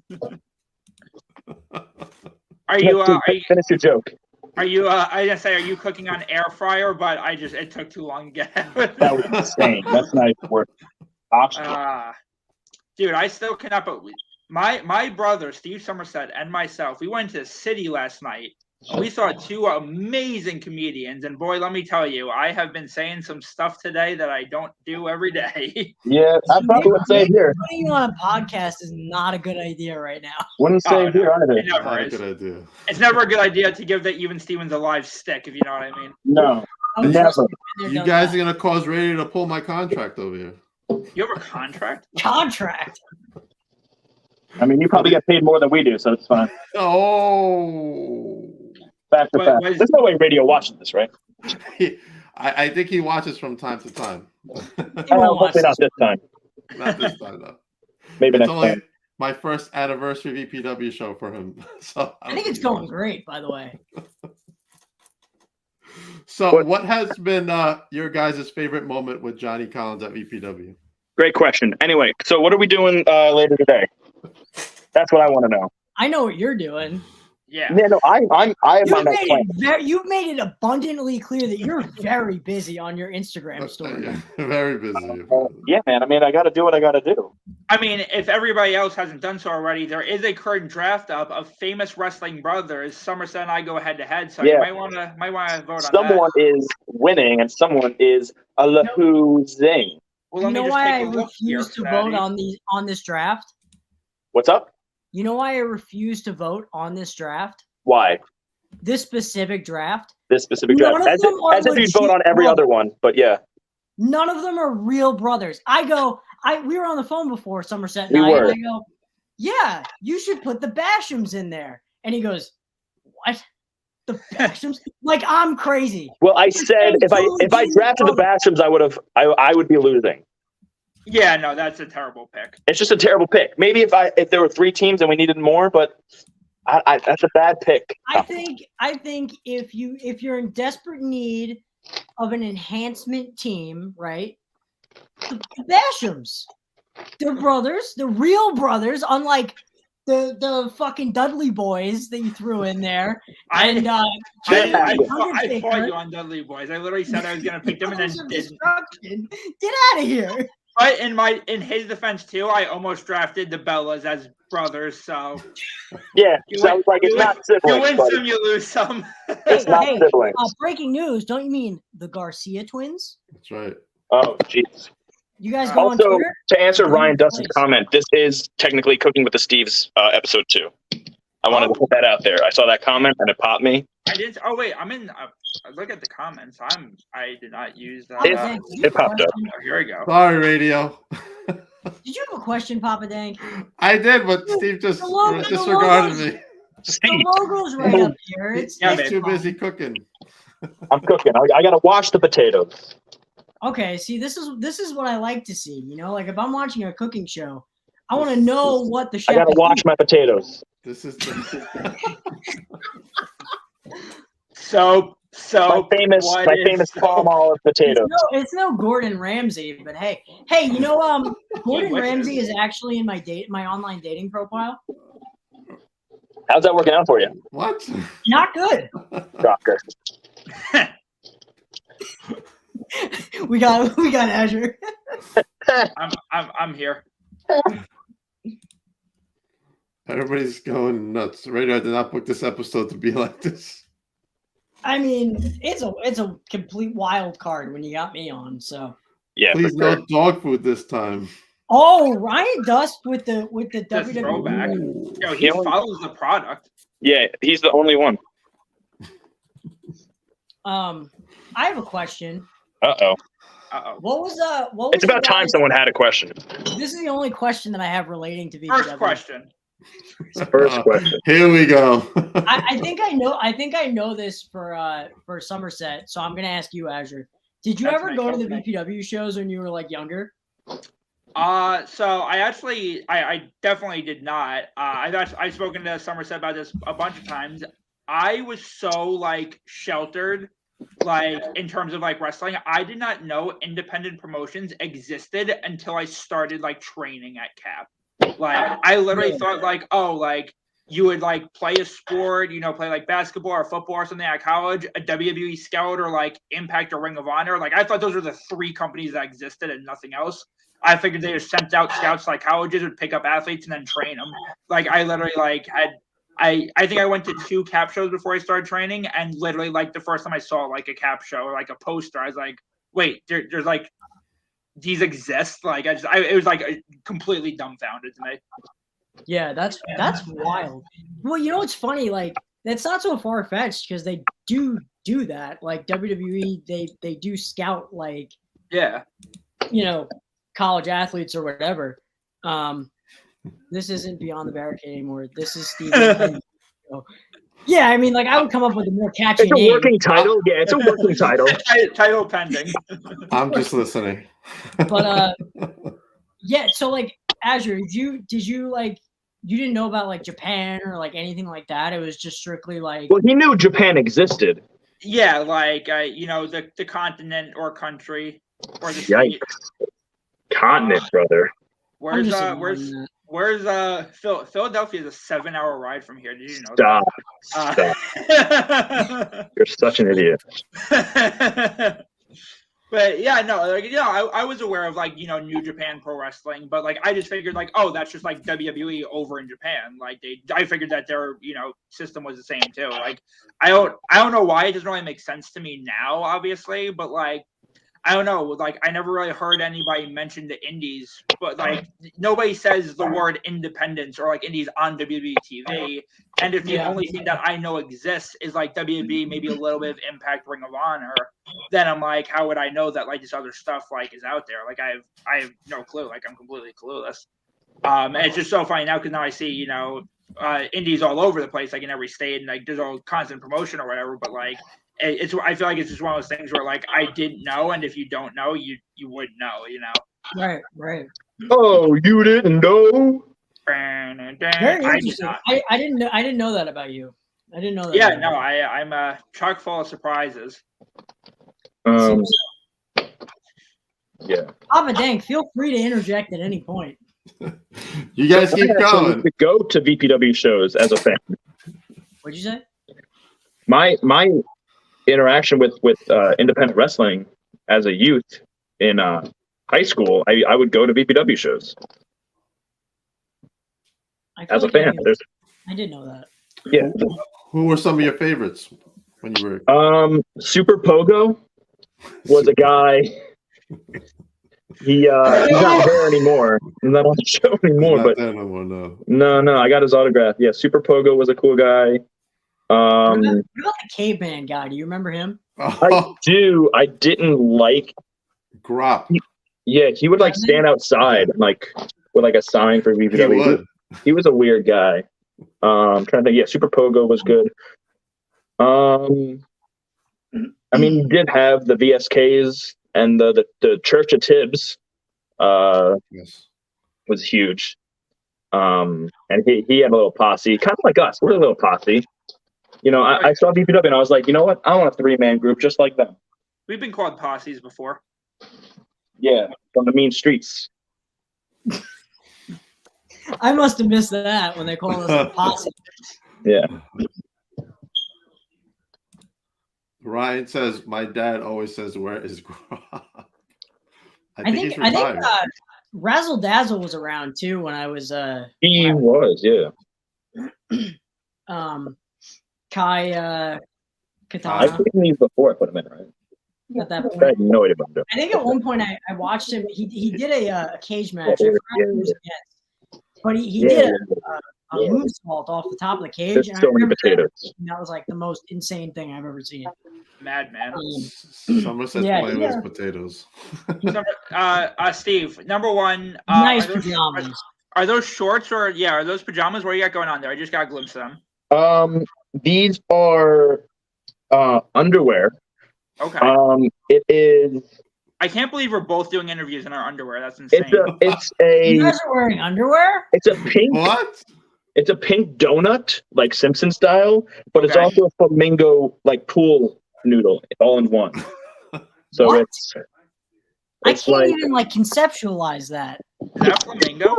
plans. Are you Finish your joke. are you I just say, are you cooking on air fryer? But it took too long to get out. That was insane. That's not even worth oxygen. Dude, I still cannot believe my brother Steve Somerset and myself. We went to the city last night. We saw 2 amazing comedians, and boy, let me tell you, I have been saying some stuff today that I don't do every day. Yeah, I probably would say here. Putting you on a podcast is not a good idea right now. Wouldn't say Oh, here either. It never Not a is. good idea. It's never a good idea to give the Even Stevens a live stick, if you know what I mean. No. Oh, Never. trust me, I've been there, You done guys that. are gonna cause Radio to pull my contract over here. You have a contract? Contract. I mean, you probably get paid more than we do, so it's fine. Oh. Fact to But fact. was- There's no way radio watches this, right? I think he watches from time to time. He won't watch Hopefully not this time. Not this time, though. Maybe It's next only time. my first anniversary VPW show for him. So I think it's going great, by the way. So, what has been your guys' favorite moment with Johnny Collins at VPW? Great question. Anyway, so what are we doing later today? That's what I want to know. I know what you're doing. Yeah. Yeah, no, I am on that plan. You've made it abundantly clear that you're very busy on your Instagram story. Very busy. Yeah, man. I mean, I got to do what I got to do. I mean, if everybody else hasn't done so already, there is a current draft up of famous wrestling brothers. Somerset and I go head to head, so you might want to vote on that. Someone is winning, and someone is a losing. Well, You let me know just why I take a look here, refuse to Fatty. vote on this draft? What's up? You know why I refuse to vote on this draft? Why? This specific draft? This specific None draft? of them are As if you'd vote legit on every other one, but yeah. None of them are real brothers. We were on the phone before, Somerset and We I, were. and I go, yeah, you should put the Bashams in there. And he goes, what? The Bashams? Like, I'm crazy. Well, I said if I drafted the Bashams, I would be losing. Yeah, no, that's a terrible pick. It's just a terrible pick. Maybe if there were 3 teams and we needed more, but that's a bad pick. I think if you're in desperate need of an enhancement team, right? The Bashams. They're brothers. They're real brothers, unlike the fucking Dudley boys that you threw in there. And I fought Undertaker. you on Dudley Boys. I literally said I was going to pick them and then Of didn't. destruction. Get out of here. But in his defense too, I almost drafted the Bellas as brothers. So Yeah, You sounds like it's not you siblings. win But some, you lose some. it's not siblings. Breaking news. Don't you mean the Garcia twins? That's right. Oh, jeez. You guys go on Also, Twitter? to answer Or Ryan you Dustin's place? comment, this is technically Cooking with the Steves episode 2. I wanted to put that out there. I saw that comment and it popped me. I did. Oh wait, I'm in. Look at the comments. I did not use that. Papa Dank, did you It have a popped up. question? Oh, here we go. Sorry, radio. Did you have a question, Papa Dank? I did, but Steve just The logo- disregarded the me. Steve, The logo's right up here. It's Yeah, He's it's too fine. busy cooking. I'm cooking. I got to wash the potatoes. Okay, see, this is what I like to see. You know, like if I'm watching a cooking show, I want to know what the I chef. got to is wash my potatoes. This is So My famous what is- palm olive potatoes. It's no Gordon Ramsay, but hey, you know, Gordon wishes. Ramsay is actually in my online dating profile. How's that working out for you? what? Not good. Shocker. We got Azure. I'm here. Everybody's going nuts. Radio did not book this episode to be like this. I mean, it's a complete wild card when you got me on. So, Yeah, Please for sure. no dog food this time. oh, Ryan Dust with the Just WWE. throwback. Ooh. Yo, he follows the product. Yeah, he's the only one. I have a question. Uh-oh. Uh-oh. What was It's about time someone had a question. This is the only question that I have relating to VPW. First question. First question. Here we go. I think I know this for Somerset, so I'm gonna ask you, Azure. Did you That's ever nice, go to the that's VPW shows when you were like younger? So I definitely did not. I've spoken to Somerset about this a bunch of times. I was so like sheltered, like in terms of like wrestling. I did not know independent promotions existed until I started like training at CAP. Like I literally thought like, oh, like you would like play a sport, you know, play like basketball or football or something at college, a WWE Scout or like Impact or Ring of Honor. Like I thought those were the 3 companies that existed and nothing else. I figured they just sent out scouts like colleges would pick up athletes and then train them. Like I literally like had I think I went to 2 CAP shows before I started training, and literally like the first time I saw like a CAP show or like a poster, I was like, wait, there's like these exist. Like it was like completely dumbfounded to me. Yeah, that's wild. Well, you know what's funny? Like that's not so far fetched because they do that. Like WWE, they do scout like Yeah. you know college athletes or whatever. This isn't Beyond the Barricade anymore. This is Steven. Yeah, I mean, like I would come up with a more catchy It's a name. working title. Yeah, it's a working title. Title pending. I'm just listening. But yeah. So like Azure, did you like you didn't know about like Japan or like anything like that? It was just strictly like. Well, he knew Japan existed. Yeah, like the continent or country or the Yikes. state. Continent, brother. I'm just Where's Philadelphia is a 7-hour ride from here. Did you know Stop. that? Stop. You're such an idiot. But yeah, no, like I was aware of like New Japan Pro Wrestling, but like I just figured like, oh, that's just like WWE over in Japan. Like I figured that their system was the same too. Like I don't know why it doesn't really make sense to me now, obviously, but like I don't know, like I never really heard anybody mention the indies, but like nobody says the word independence or like indies on WWE TV. And if the only thing that I know exists is like WWE, maybe a little bit of Impact, Ring of Honor, then I'm like, how would I know that like this other stuff like is out there? Like I have no clue. Like I'm completely clueless. And it's just so funny now because now I see indies all over the place, like in every state, and like there's all constant promotion or whatever. But like I feel like it's just one of those things where like I didn't know, and if you don't know, you wouldn't know, Right. Oh, you didn't know? Very interesting. I didn't know that about you. I didn't know that. Yeah, no, I'm chock full of surprises. Yeah. Papa Dank, feel free to interject at any point. You guys keep going. To go to VPW shows as a fan. What'd you say? My interaction with independent wrestling as a youth in high school, I would go to VPW shows as a fan. I did know that. Yeah. Who were some of your favorites when you were? Super Pogo was a guy. He's not there anymore. He's not on the show anymore. Not but there no more, no. No, I got his autograph. Yeah, Super Pogo was a cool guy. What about the caveman guy? Do you remember him? I do. I didn't like Grop. He would like stand outside like with like a sign for VPW. He was a weird guy. I'm trying to think. Yeah, Super Pogo was good. I mean, he did have the VSKs and the Church of Tibbs. Yes. Was huge. And he had a little posse, kind of like us. We're a little posse. I saw VPW and I was like, you know what? I want a 3-man group just like them. We've been called posses before. Yeah, from the mean streets. I must have missed that when they called us a posse. Yeah. Ryan says, my dad always says, where is Grop? I think Razzle Dazzle was around too when I was he was, yeah. Kai Katana. I've seen these before I put him in, right? At that point. I had no idea about him. I think at one point I watched him. He did a cage match. I forgot who he was against. But he did a moonsault off the top of the cage. There's so many potatoes. That was like the most insane thing I've ever seen. Madman. Somerset's playlist potatoes. Steve, number one. Nice pajamas. Are those shorts or are those pajamas? What do you got going on there? I just got a glimpse of them. These are underwear. Okay. It is. I can't believe we're both doing interviews in our underwear. That's insane. You guys are wearing underwear? It's a pink. What? It's a pink donut, like Simpson style, but it's also a flamingo like pool noodle, all in one. So what? it's I can't even like conceptualize that. Is that flamingo?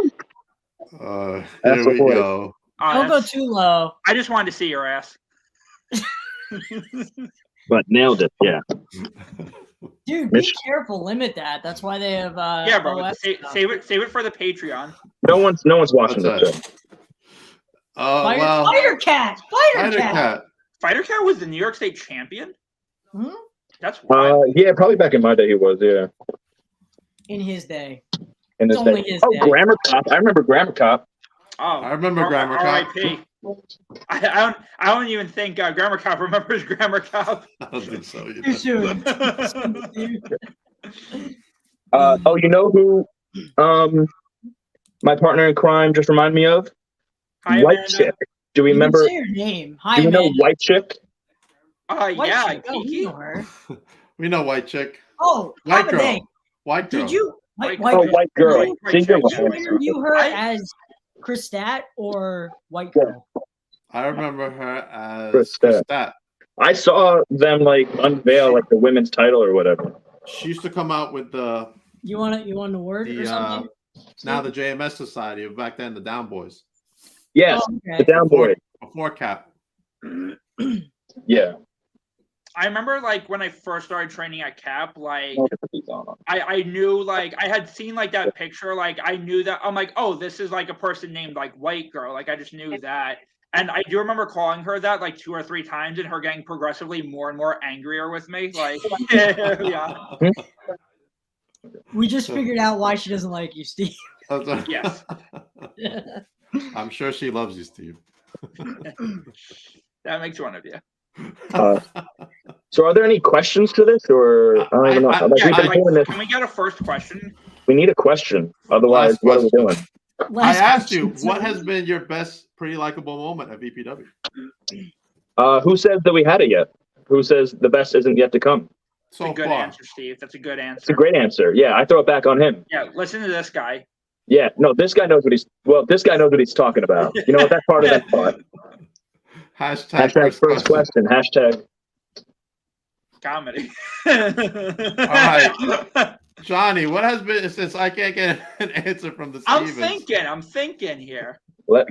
Here we go. Don't go too low. I just wanted to see your ass. But nailed it, yeah. Dude, be careful. Limit that. That's why they have. Yeah, bro. Save it for the Patreon. No one's watching this. Fighter Cat. Fighter Cat was the New York State champion. Hmm? That's wild. Yeah, probably back in my day he was. Yeah. In his day. His day. Grammar Cop. I remember Grammar Cop. Oh, I remember Grammar Cop. R.I.P. I don't even think Grammar Cop remembers Grammar Cop. I don't think so. Too soon. You know who My partner in crime just reminded me of Hi, White Amanda. Chick. Do we You remember? didn't say your name. Hi, Do we know Amanda. White Chick? White Yeah, chick. Oh, we Kiki. know her. We know white chick. Oh, White Papa Dang. girl. White girl. Did you? White White, Oh, white, white girl. White See, chick, you're did you right. interview her I- as Christat or White Yeah. Girl? I remember her as Christat. Christat. I saw them like unveil like the women's title or whatever. She used to come out with the You want a word or something? now the JMS Society, back then the Down Boys. Yes, Oh, the okay. Down Boy. Before Cap. Yeah. I remember like when I first started training at Cap, like I'll get the beats on. I knew like I had seen like that picture, like I knew that I'm like, oh, this is like a person named like White Girl. Like I just knew that. And I do remember calling her that like 2 or 3 times and her getting progressively more and more angrier with me. Like yeah. We just figured out why she doesn't like you, Steve. Yes. I'm sure she loves you, Steve. That makes one of you. So, are there any questions to this, or I don't even know? Like, Yeah, we've been doing this. can we get a first question? We need a question. Otherwise, Last what are we question. doing? I Last asked you, question, what so- has been your best pretty likable moment at VPW? Who says that we had it yet? Who says the best isn't yet to come? That's So a good far. answer, Steve. That's a good answer. It's a great answer. Yeah, I throw it back on him. Yeah, listen to this guy. Yeah, no, this guy knows what he's talking about. You know what? That's part of that part. Hashtag First question. Hashtag. Comedy. All right. Johnny, what has been since I can't get an answer from the Stevens? I'm thinking here.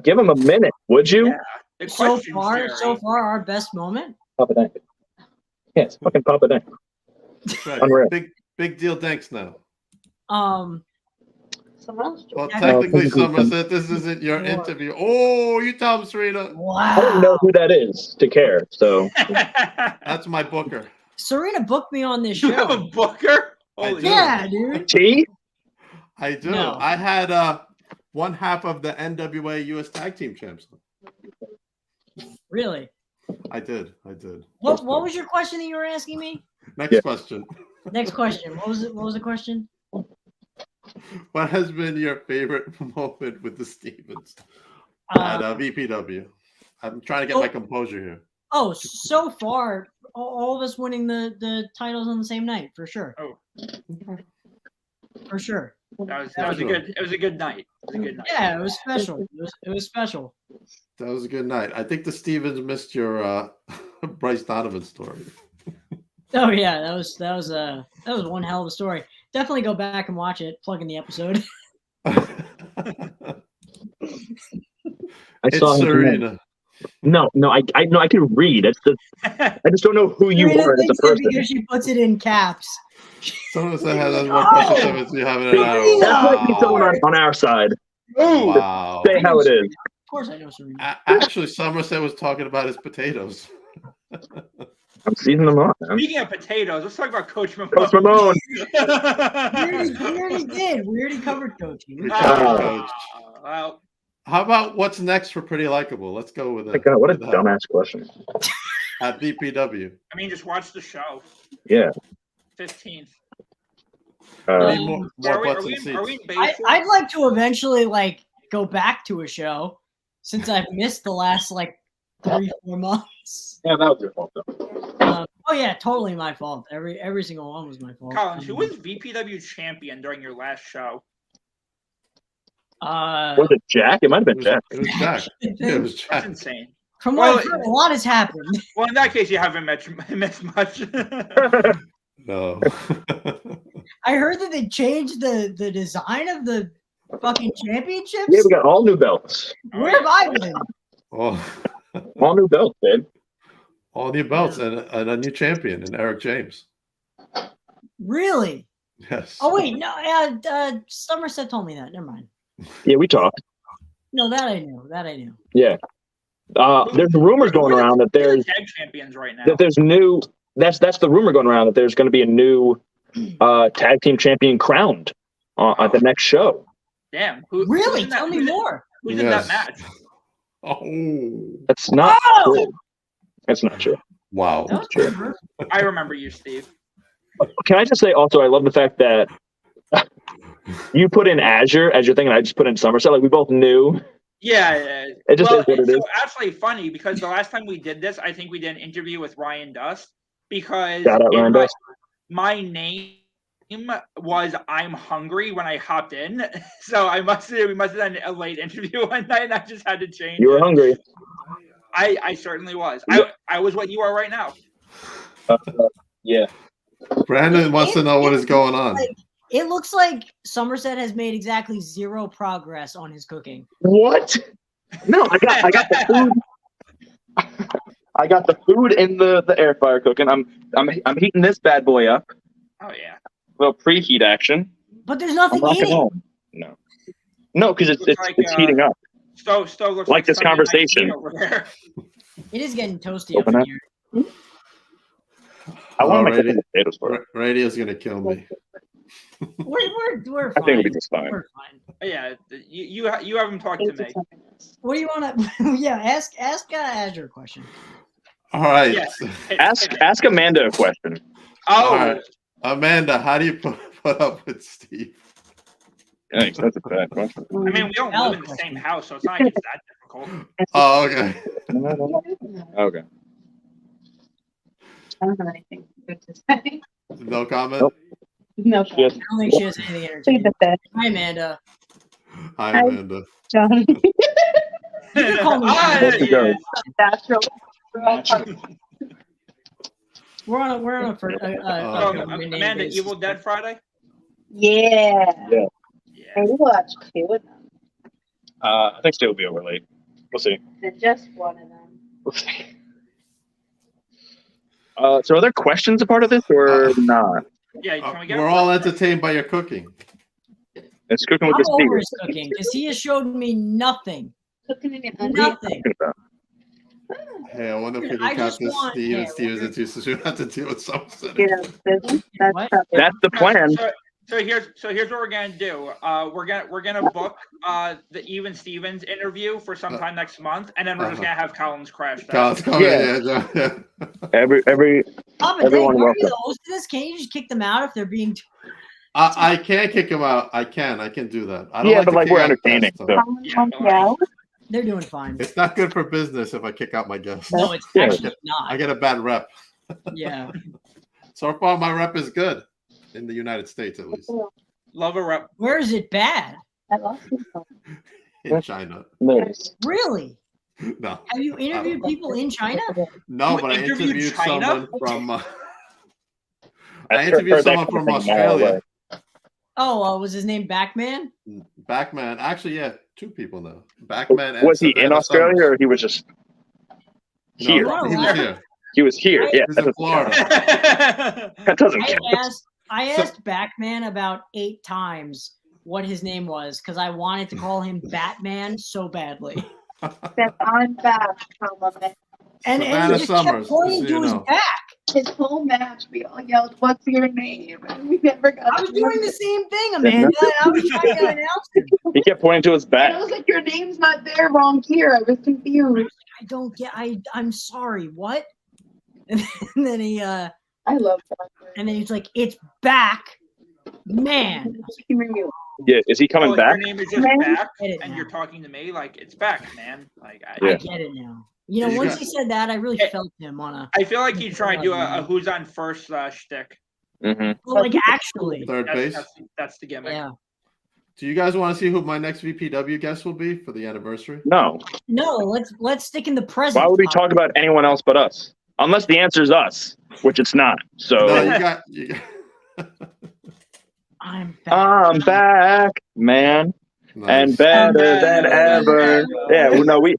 Give him a minute, would you? Yeah. The So question, far, Jerry. our best moment. Papa Dank. Yeah, it's fucking Papa Dank. That's right. Unreal. Big deal. Thanks now. Um, Well, Yeah. technically, No, Somerset, this isn't your interview. Oh, you tell him, Serena. I don't know wow. who that is to care. So That's my booker. Serena booked me on this You have a show. booker? I Holy do. Yeah, dude. T. I do. No. I had one half of the NWA US Tag Team Champs. Really? I did. What was your question that you were asking me? Next Yeah. question. Next question. What was it? What was the question? What has been your favorite moment with the Stevens at VPW? I'm trying to get my composure here. Oh, so far, all of us winning the titles on the same night, for sure. Oh. For sure. That was a good. It was a good night. It was a good night. Yeah, it was special. It was special. That was a good night. I think the Stevens missed your Bryce Donovan story. Oh yeah, that was one hell of a story. Definitely go back and watch it. Plug in the episode. I saw It's him. Serena. No, I can read. I just don't know who you Serena are as a thinks it person. because she puts it in caps. Somerset has more questions than you have in an hour. That might be someone on our side. Wow. Say how it is. Of course, I know Serena. Actually, Somerset was talking about his potatoes. I'm seasoning them on. Man. Speaking of potatoes, let's talk about Coach Mamone. Coach Mamone. We already did. We already covered coaching. We covered Oh. Coach. Well, How about what's next for Pretty Likable? Let's go with My it. God, what a dumbass question. At VPW. I mean, just watch the show. Yeah. 15th. We need more Are butts we and in seats. baseball? I'd like to eventually go back to a show since I've missed the last 3-4 months. Yeah, that was your fault though. Oh yeah, totally my fault. Every single one was my fault. Collins, who was VPW champion during your last show? Was it Jack? It might have been Jack. It was Jack. Yeah, it was That's Jack. insane. From what Well, I've heard, a lot has happened. Well, in that case, you haven't missed much. No. I heard that they changed the design of the fucking championships. Yeah, we got all new belts. Where have I been? All new belts, babe. All new belts and a new champion in Eric James. Really? Yes. Oh wait, no. Somerset told me that. Never mind. Yeah, we talked. No, that I knew. Yeah. There's rumors going around that Who are there's the tag champions right now. that there's new. That's the rumor going around that there's going to be a new tag team champion crowned at the next show. Damn. Really? Tell me more. Who's in that match? Oh. That's not Oh! true. That's not true. Wow. That was pretty perfect. I remember you, Steve. Can I just say also, I love the fact that You put in Azure as your thing, and I just put in Somerset. Like we both knew. Yeah. It just is what it is. So actually funny because the last time we did this, I think we did an interview with Ryan Dust because Shout out Ryan Dust. my name was I'm hungry when I hopped in. So we must have done a late interview one night and I just had to change You were it. hungry. I certainly was. Yeah. I was what you are right now. Yeah. Brandon wants to know what is going on. It looks like Somerset has made exactly 0 progress on his cooking. What? No, I got the food. I got the food in the air fryer cooking. I'm heating this bad boy up. Oh yeah. A little preheat action. But there's nothing in it. No, because it's heating up. Stove looks like this Sunday conversation. Night over there. It is getting toasty up in here. I want to make potatoes for it. Radio's gonna kill me. We're I fine. think it'll be just fine. We're fine. Yeah, you haven't talked to me. What do you want to? Yeah, ask Azure a question. All right. Yes. Ask Amanda a question. Oh, All right. Amanda, how do you put up with Steve? Thanks. That's a bad question. I mean, we don't live in the same house, so it's not like it's that difficult. Oh, okay. Okay. I don't have anything good to say. No comment. Nope. No. Yes. I don't think she has anything Leave entertaining. it there. Hi, Amanda. Hi, Amanda. John. You can call me. Yeah. Natural. We're on a first. Amanda, Evil Dead Friday? Yeah. Yeah. Yeah. Maybe we'll watch 2 of them. I think Steve will be over late. We'll see. They're just one of them. We'll see. So are there questions a part of this or not? Yeah, can we get We're all entertained by your cooking. It's cooking with I'm the over Steve. his cooking because he has showed me nothing. Cooking in your Nothing. Hey, I wonder if we Dude, can I count just this want- Steve and yeah, Steve's into so we don't have to deal with something. You know, business. What? That's the plan. So here's what we're gonna do. We're gonna book the Even Stevens interview for sometime next month, and then we're just gonna have Collins crash that. God's coming. Yeah. Every Papa, Everyone Dave, aren't you welcome. the host of this? Can't you just kick them out if they're being? I can't kick him out. I can do that. I don't Yeah, like but to like kick we're out entertaining, guests, though. so. They're doing fine. It's not good for business if I kick out my guests. No, it's Yeah. actually I not. get a bad rep. Yeah. So far, my rep is good in the United States, at least. Love a rep. Where is it bad? I lost people. In China, Nice. Really? no, Have you interviewed people in China? no, You but I interviewed interviewed China? someone from. I I've interviewed heard that someone from coming from a mile Australia. away. Oh, was his name Backman? Backman, actually, yeah, 2 people now. Backman and Was he in Savannah Australia Summers. or he was just No, here? he was here. He was here. Yeah, He's that in doesn't count. Florida. That doesn't count. I asked Backman about 8 times what his name was because I wanted to call him Batman so badly. Said, I'm back, Solomon. And Savannah he just Summers, kept pointing just so to you his know. back. His whole match, we all yelled, "What's your name?" And we never got. I was doing the same thing, Amanda. I was trying to announce it. He kept pointing to his And I back. was like, "Your name's not there, wrong here." I was confused. I don't get. I'm sorry. What? And then he I love that. and then he's like, "It's back, man." Yeah, is he coming Well, back? Your name is just Man. back, Get it and now. you're talking to me like it's back, man. Like I Yeah. get it now. You know, You once got- he said that, I really Hey. felt him on a. I feel like he's trying to do a who's on first shtick. Mm-hmm. Well, like actually. Third base. That's the gimmick. Yeah. Do you guys want to see who my next VPW guest will be for the anniversary? No. No, let's stick in the present. Why would we time. talk about anyone else but us? Unless the answer is us, which it's not. So No, you got. I'm back. I'm back, man, Nice. and better than ever. Yeah, well, no, I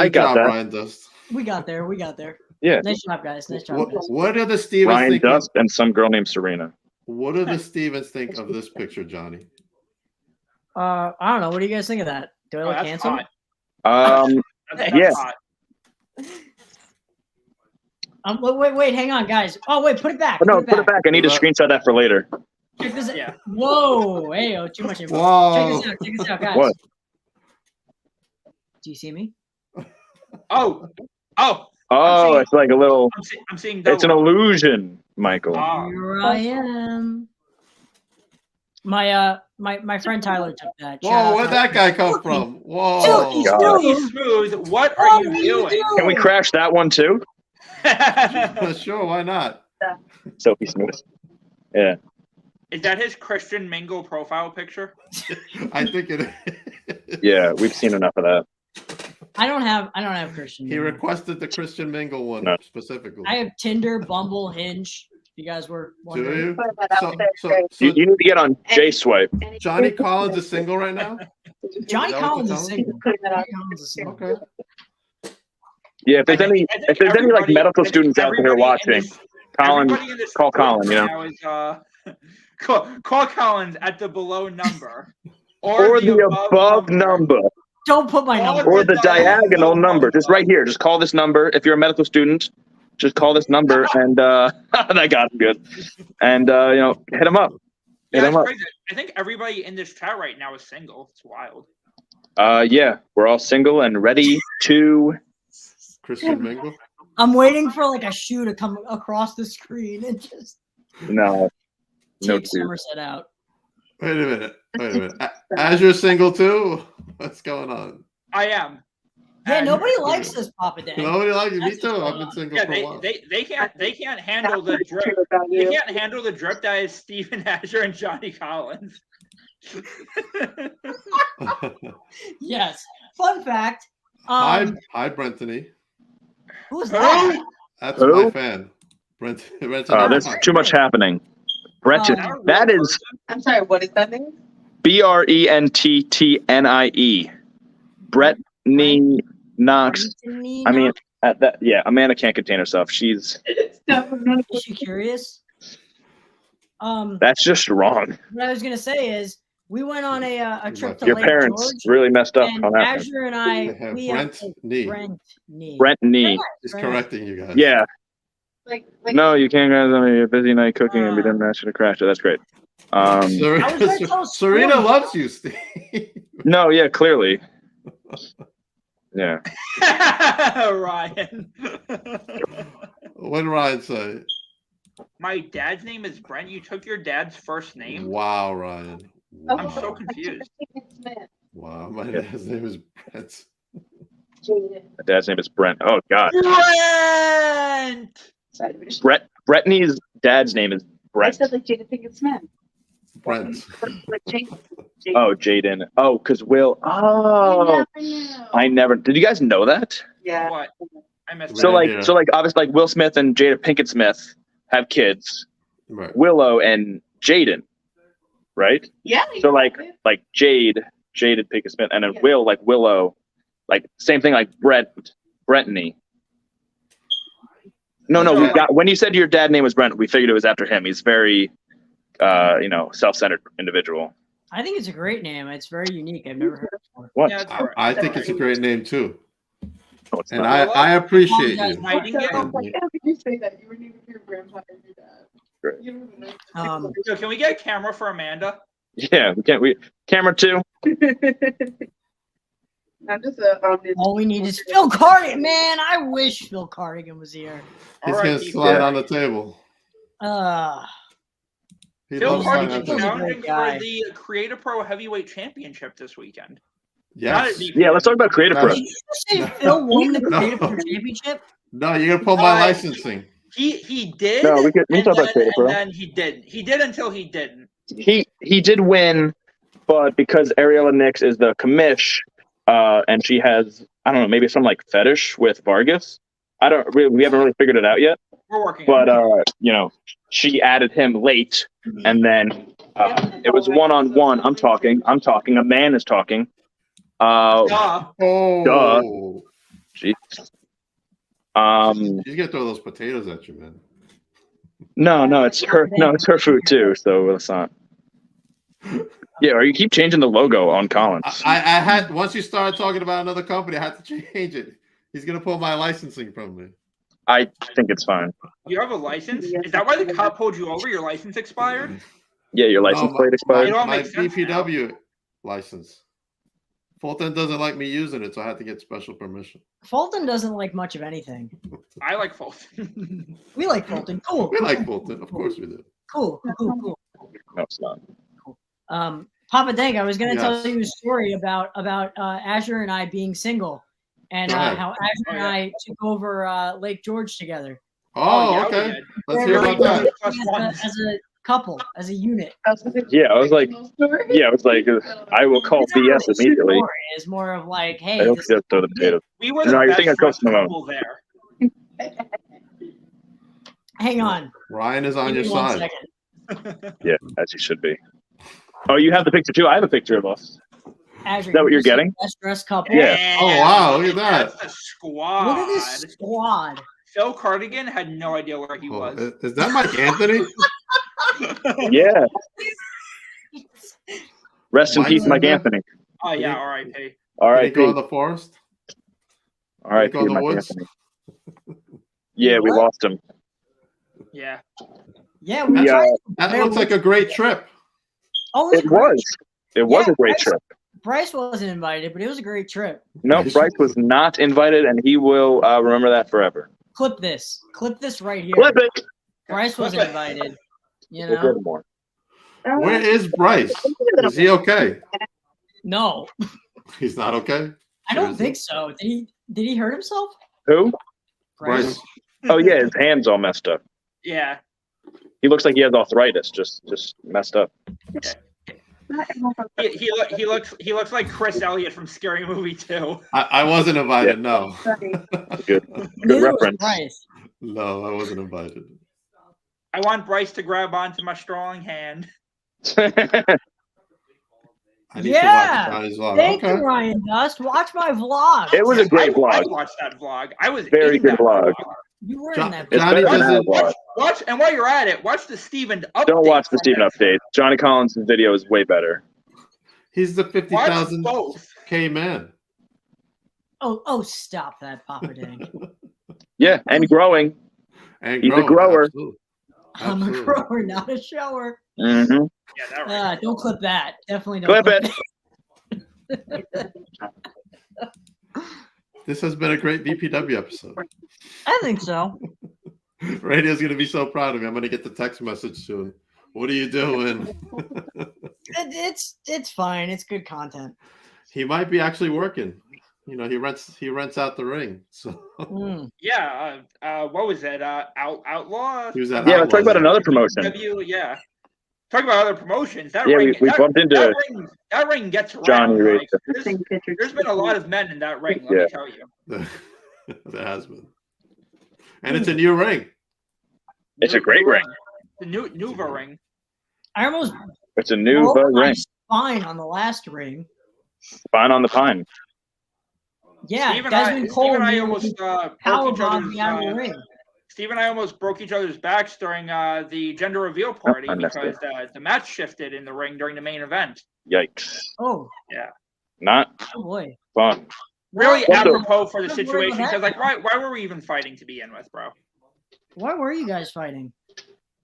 Good got job, that. Ryan Dust. We got there. Yeah. Nice job, guys. Nice job, What, guys. what do the Stevens Ryan think? Of, Dust and some girl named Serena. what do the Stevens think of this picture, Johnny? I don't know. What do you guys think of that? Do I Oh, look that's handsome? hot. That's Yeah. hot. Wait, hang on, guys. Oh, wait, put it back. But no, put it back. I need to screenshot that for later. Check this out. Yeah. Whoa, hey, too much info. Whoa. Check this out, guys. What? Do you see me? Oh, Oh, seeing- it's like a little. I'm seeing It's an double. illusion, Michael. Ah. Here I am. My My friend Tyler took that. Shout Whoa, out where'd Tyler. that guy come from? Whoa. Silky God. smooth. Smooth, what What are you doing? Can we crash that one too? Sure, why not? Silky smooth. Yeah. Is that his Christian Mingle profile picture? I think it is. Yeah, we've seen enough of that. I don't have Christian. He Mingle. requested the Christian Mingle one No. specifically. I have Tinder, Bumble, Hinge. If you guys were Do wondering. you? Put that out there, So, Greg. so You need to get on J Swipe. Johnny Collins is single right now? Johnny Is that what Collins you're is telling me? single. Putting that out Johnny Collins is single. Okay. Yeah, if there's I think any like everybody- medical I think students out there everybody in watching, this- Colin, everybody in this call group Colin, you know. now is, call Collins at the below number. Or the above number. Don't put my number. Or the diagonal diagonal number. Just right here. Just call this number. If you're a medical student, just call this number and that got him good. And hit him up. Yeah, Hit him it's up. crazy. I think everybody in this chat right now is single. It's wild. Yeah, we're all single and ready to Christian Mingle? I'm waiting for like a shoe to come across the screen and just no take clue. Somerset out. Wait a minute. As you're single too? What's going on? I am. Yeah, And- nobody likes this Papa Day. Nobody likes me That's too. what's I've going been on. single Yeah, for a while. they can't handle the That's drip. true about They you. can't handle the drip that is Steven Asher and Johnny Collins. Yes. Fun fact. Hi, Brentony. Who's that? That's Who? my fan. Brentony. There's too much happening. Brenton. That is I'm sorry, what is that name? BRENTTNIE. Brittany Knox. Brittany I mean, Knox? Amanda can't contain herself. Is she curious? That's just wrong. What I was gonna say is we went on a trip to Your Lake parents George, really messed up and on that one. Azure and I have we Brent Nee. Brent Nee. Brittany. He's correcting you guys. Yeah. Like No, you can't guys on a busy night cooking and we didn't ask you to crash it. That's great. I was very close. Serena loves you, Steve. No, yeah, clearly. Yeah. Ryan. What did Ryan say? My dad's name is Brent. You took your dad's first name? Wow, Ryan. I'm Wow. so confused. Wow, my dad's name is Brent. My dad's name is Brent. Oh God. Brent! Brittany's dad's name is I Brent. said like Jada Pinkett Smith. Brent. Like Jada. Oh, Jaden. Oh, because Will. Oh, I never. Did you guys know that? Yeah. What? I missed So that. Yeah. like obviously like Will Smith and Jada Pinkett Smith have kids. Right. Willow and Jaden, right? Yeah. So like Jade Pinkett Smith, and then Yeah. Will like Willow, like same thing like Brittany. No, we got when you said your dad name was Brent, we figured it was after him. He's very, self-centered individual. I think it's a great name. It's very unique. I've never heard it before. What? Yeah, it's all right. I think it's a great name too. No, it's And not. I appreciate Apologize, you. Nightingale? Like, how could you say that? You were naming your grandpa and your dad. Great. You don't even know. So can we get a camera for Amanda? Yeah, we camera 2. I'm just All we need is Phil Cardigan. Man, I wish Phil Cardigan was here. He's All gonna right, slide yeah. on the table. He Phil loves sliding on Cardigan's the table. challenging Great guy. for the Creator Pro Heavyweight Championship this weekend. Yes. Yeah, let's talk about Creative Pro. Did you just say Phil won the No. Creative Pro Championship? No, you're gonna pull my licensing. He did. No, we can and talk about then- Creative Pro. And then he did. He did until he didn't. He did win, but because Ariella Nix is the commish, and she has I don't know maybe some like fetish with Vargas. We haven't really figured it out yet. We're working. But on it. she added him late, and then it was 1-on-1. I'm talking. A man is talking. Duh. Oh. Jeez. She's gonna throw those potatoes at you, man. No, it's her. No, it's her food too. So let's not. Yeah, or you keep changing the logo on Collins. I had once you started talking about another company, I had to change it. He's gonna pull my licensing from me. I think it's fine. You have a license? Is that why the cop pulled you over? Your license expired? Yeah, your license No, plate expired. It all My makes sense BPW license. Fulton doesn't like me using it, so I had to get special permission. Fulton doesn't like much of anything. I like Fulton. We like Fulton. Cool. We like Fulton, of course we do. Cool. No, it's not. Papa Dank, I was going to Yes. tell you a story about Azure and I being single, and Go ahead. how Azure and I took over Lake George together. Oh, yeah, we okay. did. Let's hear about that. As a couple, as a unit. Yeah, I was like, I will call It's not BS really a immediately. story. It's more of like, hey, I hope this he does is throw what the we did. potatoes. We were No, the you're best thinking of dressed Coach Malone. couple there. Hang on. Ryan is on Give your me 1 side. second. Yeah, as you should be. Oh, you have the picture too? I have a picture of us. Azure, that what you you're said getting? Best dressed couple. Yeah. Oh, wow, look at that. That's a squad. Look at this squad. Phil Cardigan had no idea where he Oh, was. is that Mike Anthony? Yeah. Rest in Mike's peace, in Mike there? Anthony. Oh Did yeah, he- R.I.P. All Did he right, go in the forest? All right, Did he go in the Mike woods? Anthony. Yeah, we What? lost him. Yeah. Yeah, we Yeah. tried. That looks like a great trip. Oh, it was It a great was. It was Yeah, a great Bryce- trip. Bryce wasn't invited, but it was a great trip. No, Bryce was not invited, and he will remember that forever. Clip this. Clip this right here. Clip it. Bryce Clip wasn't it. invited. You We'll get know? more. Where is Bryce? Is he okay? No, He's not okay? I don't think so. Did he hurt himself? Who? Bryce. Oh yeah, his hand's all messed up. Yeah. He looks like he has arthritis, just messed up. He looks like Chris Elliott from Scary Movie 2. I wasn't invited, no. Good Neither was reference. Bryce. No, I wasn't invited. I want Bryce to grab onto my strong hand. I need Yeah. to watch Johnny's vlog. Thank Okay. you, Ryan Dust. Watch my vlog. It was a great I vlog. watched that vlog. I was Very in good that vlog. You were Jo- in that. It's Johnny better than doesn't- our vlog. Watch, and while you're at it, watch the Steven update. Don't watch the from Steven it. update. Johnny Collins' video is way better. He's the Watch 50,000 both. K man. Oh, stop that, Papa Dank. Yeah, and growing. And He's a growing, grower. absolutely. I'm a Absolutely. grower, not a shower. Mm-hmm. Yeah, that right. Don't clip that. Definitely don't Clip it. This has been a great VPW episode. I think so. Radio's going to be so proud of me. I'm going to get the text message soon. What are you doing? It's fine. It's good content. He might be actually working. You know, he rents out the ring. So Mm. Yeah. What was it? Outlaw. he was at Yeah, let's talk about Outlaws. another promotion. Yeah. Talk about other promotions. That Yeah, ring. we bumped into that ring gets around. Johnny Like, Rita. there's been a lot of men in that ring. Let Yeah. me tell you. There has been. And it's a new ring. It's a great ring. The Nuva ring. I almost It's a new broke my ring. spine on the last ring. Fine on the pine. Yeah, Steve and Desmond Cole Steve and I nearly almost broke power each bombed other's. me out of the ring. Steve and I almost broke each other's backs during the gender reveal party I missed because the match shifted in the ring during the main event. Yikes. Oh, Not oh boy. fun. Really What the- apropos for the Don't worry situation about because, like, that. why were we even fighting to begin with, bro? Why were you guys fighting?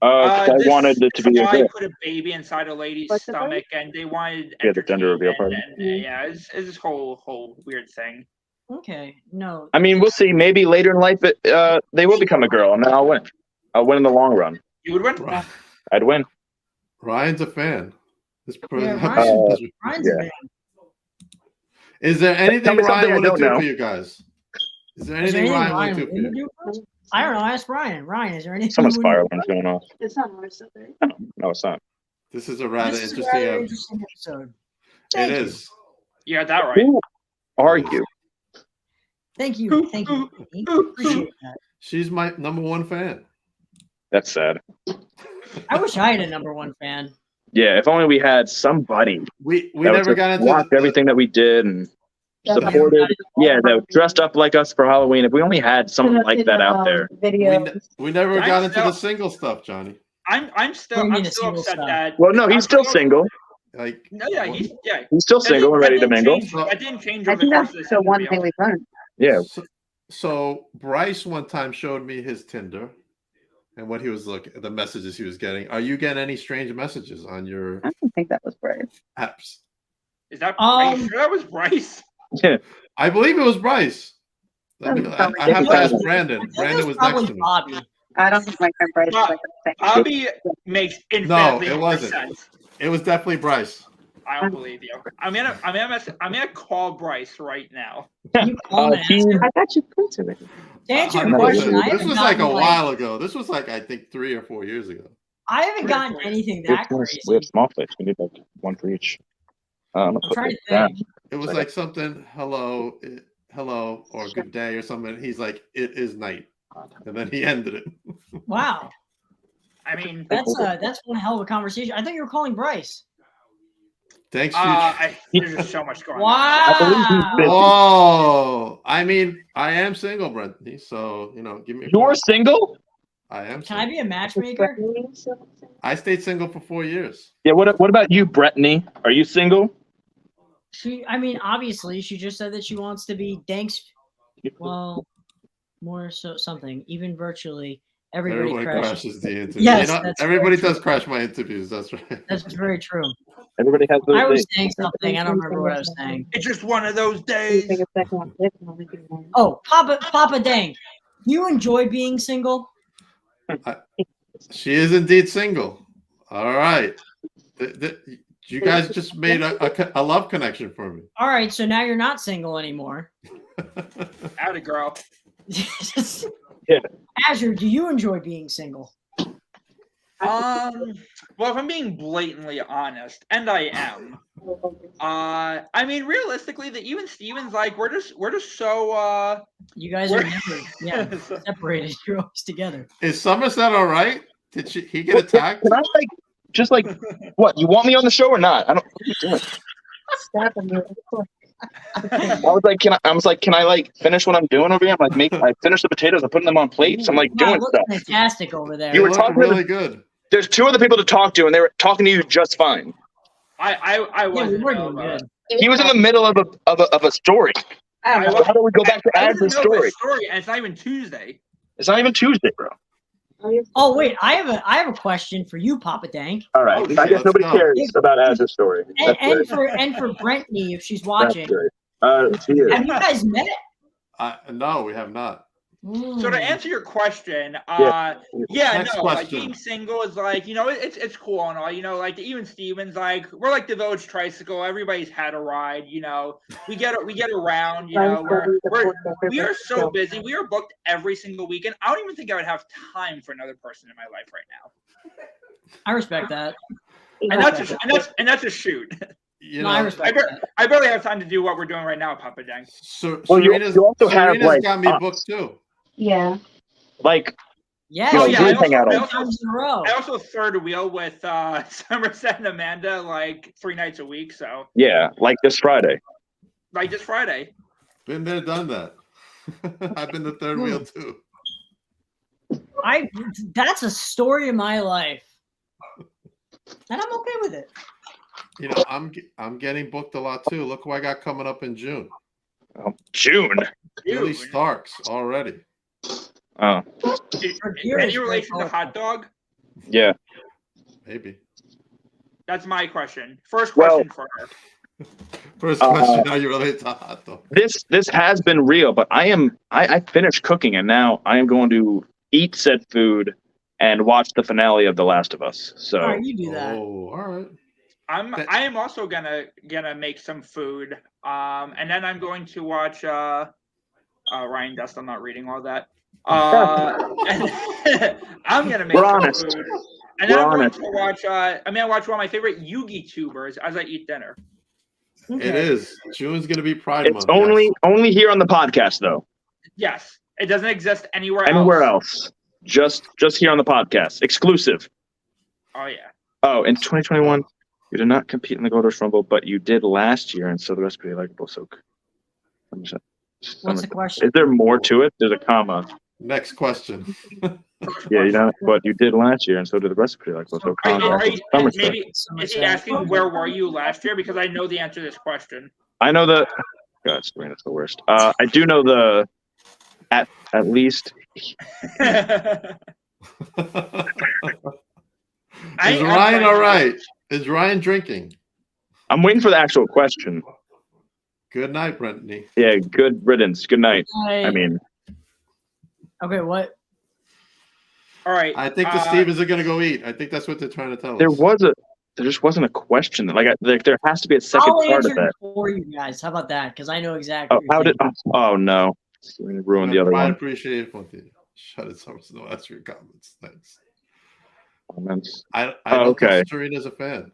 'Cause I This wanted it to be a guy hit. put a baby inside a lady's What's the stomach, and they wanted Yeah, the gender reveal party. And, yeah, it's this whole weird thing. Okay, no. I mean, we'll see. Maybe later in life, they will become a girl, and then I'll win. I'll win in the long run. You would win. Ry- I'd win. Ryan's a fan. Yeah, Ryan's yeah. a man. Is there Tell anything me something Ryan I would don't do know. for you guys? Is there Is there anything anything Ryan would do for wouldn't you? do for us? I don't know. Ask Ryan. Ryan, is there anything? Someone's you fire wouldn't alarm's going off. It's not ours, right? No, it's not. This is a do? rather This is a interesting rather episode. interesting episode. It Thank you. is. You got that right. Who are you? Thank you. Thank you. Appreciate that. She's my number one fan. That's sad. I wish I had a number one fan. Yeah, if only we had somebody We that would never got into watch everything that we did and supported. Yeah, that dressed up like us for Halloween. If we only had someone like that out there. Videos. we never I got into still- the single stuff, Johnny. I'm still What do you mean I'm a still single upset stop? that. Well, no, he's still single. Like No, yeah, he's He's still single and ready to mingle. That didn't change I over the think course that's of this the one interview. thing we've learned. Yeah. So Bryce one time showed me his Tinder and what he was looking, the messages he was getting. Are you getting any strange messages on your I don't think that was brave. apps? Is that are you Um, sure that was Bryce? I believe it was Bryce. I have to ask Brandon. I think Brandon it was probably next to me. Bobby. I don't think my friend Bryce was like that. Bobby makes infinitely it more wasn't. sense. It was definitely Bryce. I don't believe you. I'm gonna call Bryce right now. Can you call him and ask him? I got you printed. To answer your 100%. question, I This haven't was like a gotten, while ago. This was like, I think 3 or 4 years ago. I haven't gotten anything We that have crazy. small plates. We need like one for each. I'm trying to think. It was like something, hello, or good day or something. He's like, it is night. And then he ended it. Wow, I mean, that's one hell of a conversation. I thought you were calling Bryce. Thanks, future. there's just so much going on. Wow. Whoa. I mean, I am single, Brittany. So, give me a You're call. single? I am Can single. I be a matchmaker? I stayed single for 4 years. Yeah. What about you, Brittany? Are you single? Obviously, she just said that she wants to be Dank's. Well, more so something. Even virtually, everybody crashes the interview. Yes, that's everybody very does crash my interviews. That's right. That's very true. Everybody has those I was days. saying something. I don't remember what I was saying. It's just one of those days. Oh, Papa Dank, you enjoy being single? She is indeed single. All right. You guys just made a love connection for me. All right, so now you're not single anymore. Howdy, girl. Yeah. Azure, do you enjoy being single? Well, if I'm being blatantly honest, and I am, I mean, realistically, the even Stevens, like, we're just so, You guys are never separated. You're always together. Is Somerset all right? Did he get attacked? Can I what? You want me on the show or not? I don't. What are you doing? I was like, can I finish what I'm doing over here? I'm like, I finished the potatoes. I'm putting them on plates. I'm like doing stuff. Fantastic over there. You were look talking really good. There's two other people to talk to, and they were talking to you just fine. I wasn't. We were doing good. He was in the middle of a story. How do we go back to Azure's story? And it's not even Tuesday. It's not even Tuesday, bro. Oh wait, I have a question for you, Papa Dank. All right, I guess nobody cares about Azure's story. And for Brittany, if she's watching. She is. Have you guys met? No, we have not. So to answer your question, Next like question. being single is like, it's cool and all, like even Stevens, like we're like the village tricycle. Everybody's had a ride, we get around, we are so busy. We are booked every single weekend. I don't even think I would have time for another person in my life right now. I respect that. And that's a shoot. I respect that. I barely have time to do what we're doing right now, Papa Dang. So you also have got me booked too. Yeah. I also third wheel with Somerset and Amanda like 3 nights a week. So yeah, like this Friday. Been there, done that. I've been the third wheel too. That's a story of my life, and I'm okay with it. I'm getting booked a lot too. Look who I got coming up in June. June. Billy Starks already. Oh. Any relation to Hot Dog? Yeah. Maybe. That's my question. First question for her. First question: Are you related to Hot Dog? This has been real, but I finished cooking and now I am going to eat said food and watch the finale of The Last of Us. So. All right, you do that. Oh, all right. I am also gonna make some food. And then I'm going to watch Ryan Dust. I'm not reading all that. And I'm gonna make some food. And then I'm going to watch watch one of my favorite Yugi tubers as I eat dinner. Okay. It is. June's gonna be Pride Month. It's only here on the podcast though. Yes. It doesn't exist anywhere else. Just here on the podcast. Exclusive. Oh yeah. Oh, in 2021. You did not compete in the Gold Rush Rumble, but you did last year, and so the rest of you likable. So, what's the question? Is there more to it? There's a comma. Next question. Yeah, but you did last year, and so did the rest of you likable. So, maybe is he asking where were you last year? Because I know the answer to this question. I know the. God, Serena's the worst. I do know the. At least. Is Ryan all right? Is Ryan drinking? I'm waiting for the actual question. Good night, Brittany. Yeah, good riddance. Good night. I mean. Okay, what? All right. I think the Stevens are going to go eat. I think that's what they're trying to tell us. There was a there just wasn't a question. Like there has to be a second I'll part answer of that. it for you guys. How about that? Because I know exactly. Oh, how did? Oh no, ruined the other I one. appreciate it. Shut it. So no, that's your comments. Thanks. Comments. I Oh, don't okay. think Serena's a fan.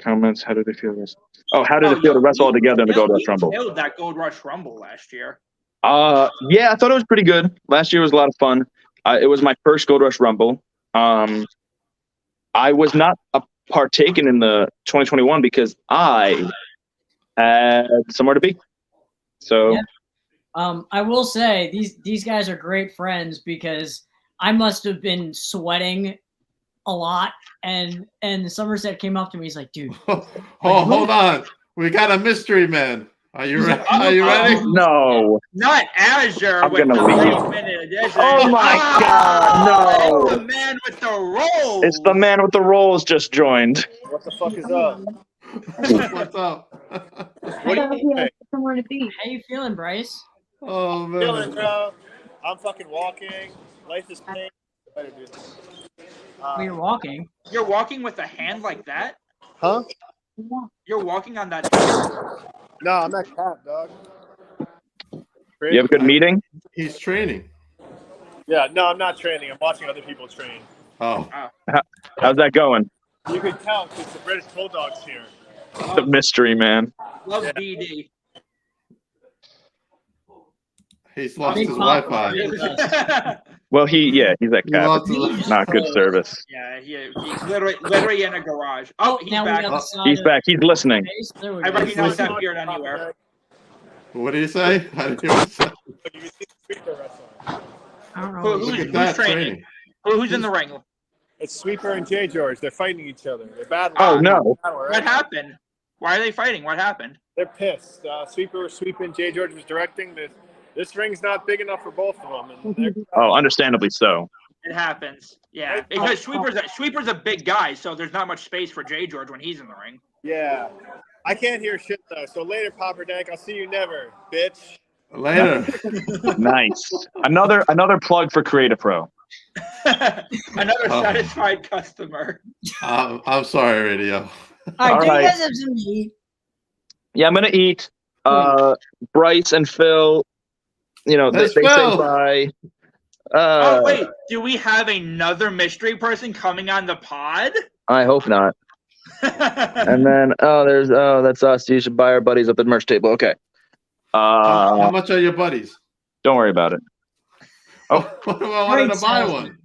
Comments. How did they feel this? Oh, how did it feel to wrestle all together in the Gold Rush Rumble? We killed that Gold Rush Rumble last year. Yeah, I thought it was pretty good. Last year was a lot of fun. It was my first Gold Rush Rumble. I was not partaken in the 2021 because I had somewhere to be. So, Yeah. I will say these guys are great friends because I must have been sweating a lot, and Somerset came up to me. He's like, "Dude, hold on, we got a mystery man. Are you ready? Are you ready? No, not Azure. I'm with gonna the leave. last-minute addition. Oh my God, no! It's the man with the rolls. It's the man with the rolls just joined. What the fuck is up? What's up? I thought he had somewhere to be. how you feeling, Bryce?" Oh Feeling, man. bro. I'm fucking walking. Life is pain. Better do this. Well, you're walking. You're walking with a hand like that? Huh? You're walking on that hand? No, I'm not cat, dog. You have a good meeting? He's training. Yeah, no, I'm not training. I'm watching other people train. Oh, How's that going? You can tell because the British Bulldogs here. The mystery man. Love Yeah. BD. he's lost Big his Papa. Wi-Fi. Well, he's at He Cap. lost his- Not good service. Yeah, he's literally in a garage. Oh, he's Now we back. got the side He's of back. He's listening. the face. There we I go. recognize that beard anywhere. What did he say? I didn't hear what he said. You can see the Sweeper wrestling. I don't know. Who- what Look he's at doing. that training? training. Who's in the ring? It's Sweeper and J George. They're fighting each other. They're battling. Oh, no. What happened? Why are they fighting? What happened? They're pissed. Sweeper was sweeping. J George was directing. This ring's not big enough for both of them. And they're, Oh, understandably so. It happens. Yeah, because Sweeper's a big guy, so there's not much space for J George when he's in the ring. yeah. I can't hear shit though. So later, Popper Dank. I'll see you never, bitch. Later. Nice. Another plug for Creative Pro. Another satisfied customer. I'm sorry, radio. All right, do All you right. guys have some meat? Yeah, I'm gonna eat. Bryce and Phil. You know, they That's say Phil. bye. Oh wait, do we have another mystery person coming on the pod? I hope not. And then that's us. You should buy our buddies up at the merch table. Okay. How much are your buddies? Don't worry about it. Oh, I wanted to buy one.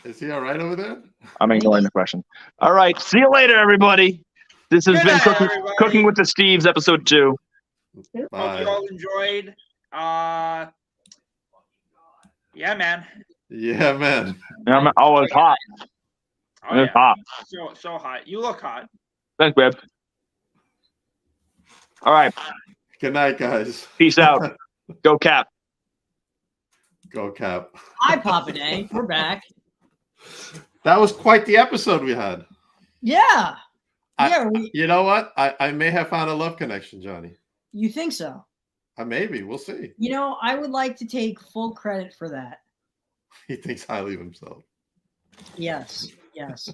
Is he all right over there? I'm ignoring the question. All right. See you later, everybody. This has Good been night, Cooking, everybody. Cooking with the Steves, episode 2. Hope Bye. you all enjoyed. Yeah, man. Yeah, man. Oh, it's hot. Oh, It's yeah. hot. So hot. You look hot. Thanks, babe. All right. Good night, guys. Peace out. Go Cap. Go Cap. Hi, Papa Dank. We're back. That was quite the episode we had. Yeah. I- Yeah. You know what? I may have found a love connection, Johnny. You think so? Maybe. We'll see. You know, I would like to take full credit for that. He thinks highly of himself. Yes. Yes.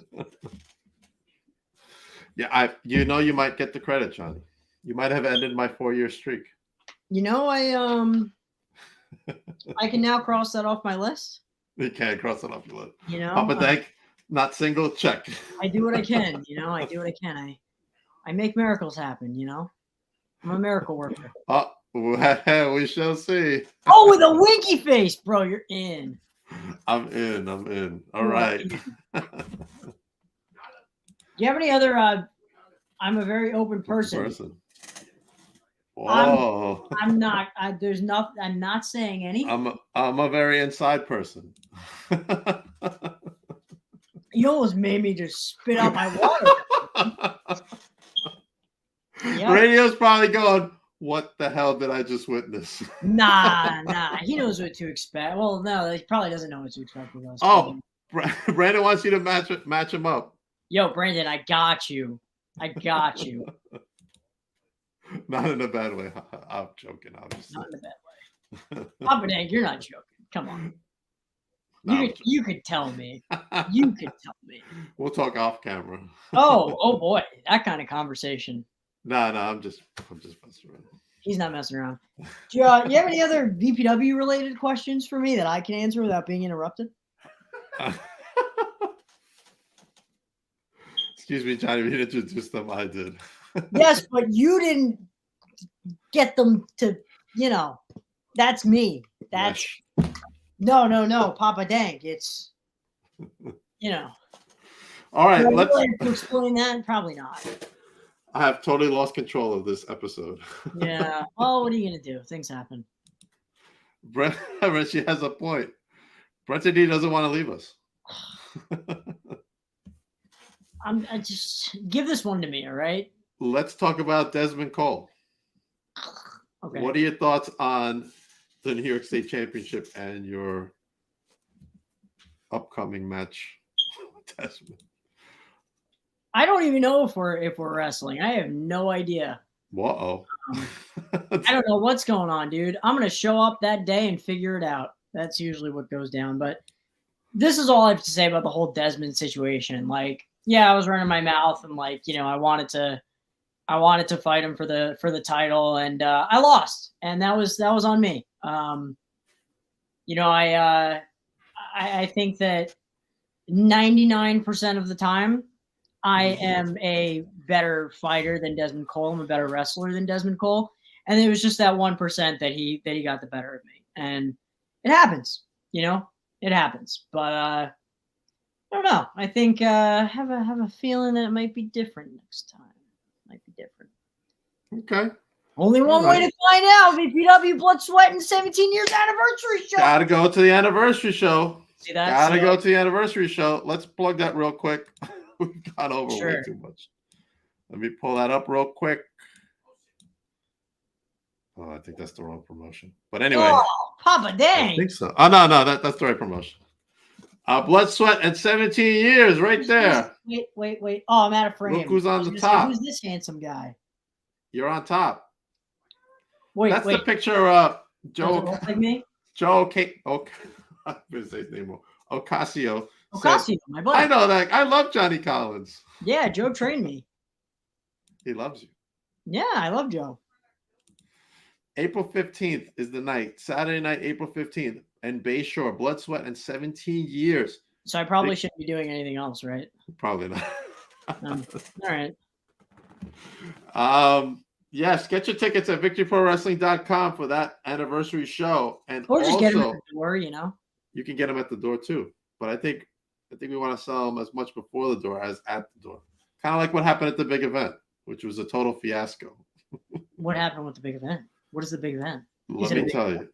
Yeah, you might get the credit, Johnny. You might have ended my 4-year streak. You know, I can now cross that off my list. You can't cross it off your list. You know, Papa Dank, not single, check. I do what I can. You know, I do what I can. I make miracles happen. You know, I'm a miracle worker. Oh, we shall see. Oh, with a winky face, bro. You're in. I'm in. All right. Do you have any other? I'm a very open person. Whoa. I'm not. There's nothing. I'm not saying anything. I'm a very inside person. You almost made me just spit out my water. Yeah. Radio's probably going, what the hell did I just witness? Nah. He knows what to expect. Well, no, he probably doesn't know what to expect with us. Oh, Brandon wants you to match him up. Yo, Brandon, I got you. Not in a bad way. I'm joking, obviously. Not in a bad way. Papa Dank, you're not joking. Come on. You could tell me. You could tell me. We'll talk off camera. Oh boy, that kind of conversation. No, I'm just messing around. He's not messing around. Do you have any other VPW related questions for me that I can answer without being interrupted? Excuse me, Johnny. We introduced them. I did. Yes, but you didn't get them to. That's me. That's no, Papa Dank. It's All right, do I let's really have to explain that. Probably not. I have totally lost control of this episode. Yeah. Well, what are you gonna do? Things happen. Brent, she has a point. Brent D doesn't want to leave us. I just give this one to me, all right? Let's talk about Desmond Cole. Okay. What are your thoughts on the New York State Championship and your upcoming match with Desmond? I don't even know if we're wrestling. I have no idea. Whoa. I don't know what's going on, dude. I'm gonna show up that day and figure it out. That's usually what goes down. But this is all I have to say about the whole Desmond situation. Like, yeah, I was running my mouth and I wanted to fight him for the title, and I lost, and that was on me. I think that 99% of the time, I am a better fighter than Desmond Cole. I'm a better wrestler than Desmond Cole, and it was just that 1% that he got the better of me, and it happens. It happens. But I don't know. I think have a feeling that it might be different next time. Might be different. Okay. Only one way to find out. VPW Blood, Sweat, and 17 years anniversary show. Gotta go to the anniversary show. See that? Gotta go to the anniversary show. Let's plug that real quick. We've gone over way too much. Let me pull that up real quick. Oh, I think that's the wrong promotion. But anyway. Oh, Papa Dang. I think so. Oh, no, that's the right promotion. Blood, Sweat, and 17 years right there. Wait. Oh, I'm out of frame. Look who's on the top. Who's this handsome guy? You're on top. Wait. The picture of Joe. Does it look like me? Joe K. I'm going to say his name. Ocasio. Ocasio, my buddy. I know that. I love Johnny Collins. Yeah, Joe trained me. He loves you. Yeah, I love Joe. April 15th is the night. Saturday night, April 15th. And Bayshore, Blood, Sweat, and 17 years. So I probably shouldn't be doing anything else, right? Probably not. All right. Yes, get your tickets at victoryprowrestling.com for that anniversary show. And or just also, get them at the door, You can get them at the door too. But I think we want to sell them as much before the door as at the door. Kind of like what happened at the big event, which was a total fiasco. What happened with the big event? What is the big event? Let me tell you.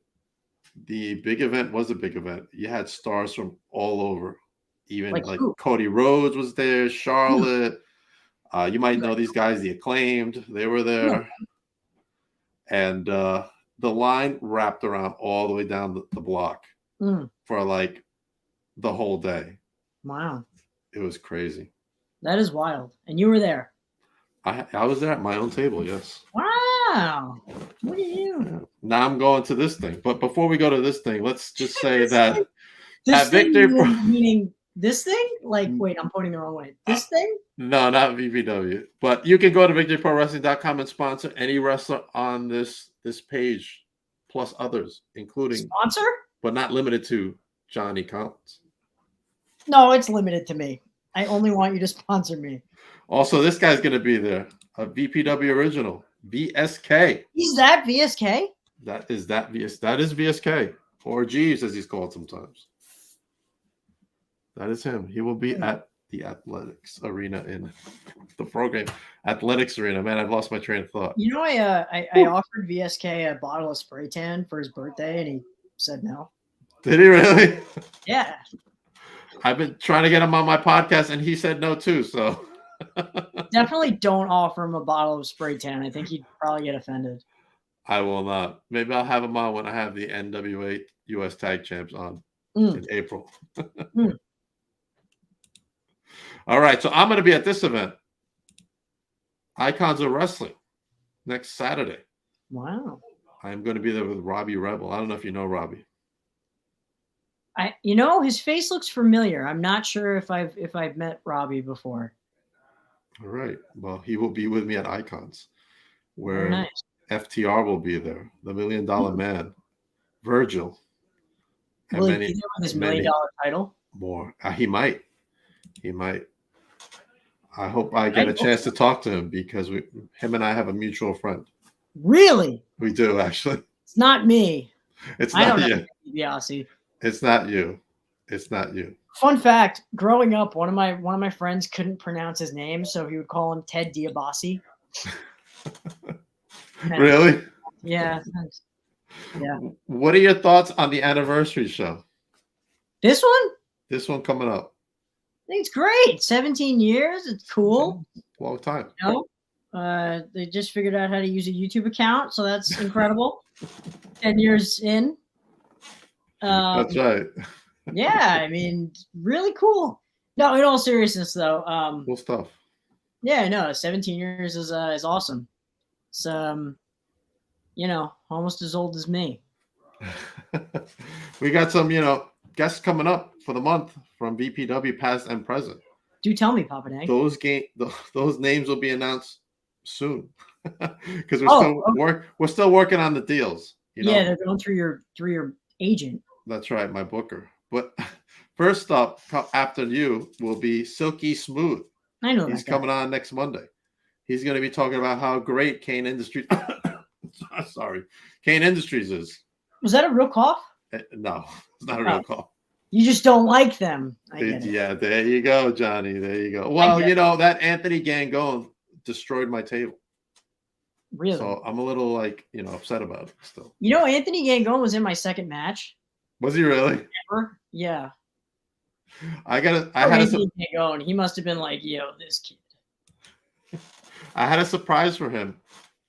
The big event was a big event. You had stars from all over. Even like Cody Rhodes was there, Charlotte. You might know these guys, the Acclaimed. They were there. And the line wrapped around all the way down the block for like the whole day. Wow. It was crazy. That is wild. And you were there. I was there at my own table, yes. Wow. What are you? Yeah. Now I'm going to this thing. But before we go to this thing, let's just say that this at Victory meaning this thing? Like, wait, I'm pointing the wrong way. This thing? No, not VPW. But you can go to victoryprowrestling.com and sponsor any wrestler on this page, plus others, including sponsor, but not limited to Johnny Collins. No, it's limited to me. I only want you to sponsor me. Also, this guy's going to be there. A VPW original, VSK. He's that VSK? That is VSK, or Jeeves, as he's called sometimes. That is him. He will be at the athletics arena in the program. Athletics arena. Man, I've lost my train of thought. You know, I offered VSK a bottle of spray tan for his birthday, and he said no. Did he really? Yeah. I've been trying to get him on my podcast, and he said no too. So definitely don't offer him a bottle of spray tan. I think he'd probably get offended. I will not. Maybe I'll have him on when I have the NWA US Tag Champs on in April. All right, so I'm going to be at this event, Icons of Wrestling, next Saturday. Wow. I'm going to be there with Robbie Rebel. I don't know if you know Robbie. His face looks familiar. I'm not sure if I've met Robbie before. All right. Well, he will be with me at Icons, Very where nice. FTR will be there, the $1 Million Man, Virgil, and Will he many, be there with his $1 many million title? more. He might. He might. I hope I get I a chance to talk to him because him and I have a mutual friend. Really? We do, actually. It's not me. It's I not don't know you. DiBiase. It's not you. It's not you. Fun fact: growing up, one of my friends couldn't pronounce his name, so he would call him Ted DiBiase. Really? Yeah. Yeah. What are your thoughts on the anniversary show? This one? This one coming up. I think it's great. 17 years. It's cool. Long time. They just figured out how to use a YouTube account, so that's incredible. 10 years in. That's right. Yeah, I mean, really cool. No, in all seriousness, though. Cool stuff. Yeah, no, 17 years is awesome. It's almost as old as me. We got some, guests coming up for the month from BPW, past and present. Do tell me, Papa Dank. Those names will be announced soon because we're still working on the deals. Yeah, they're going through your agent. That's right, my booker. But first up, after you, will be Silky Smooth. I know he's coming on next Monday. He's going to be talking about how great Kane Industries. Sorry, Kane Industries is. Was that a real cough? No, it's not a real cough. You just don't like them. Yeah, there you go, Johnny. There you go. Well, that Anthony Gangone destroyed my table. Really? So I'm a little upset about it still. Anthony Gangone was in my second match. Was he really? Ever? Yeah. Anthony Gangone. He must have been like, this kid. I had a surprise for him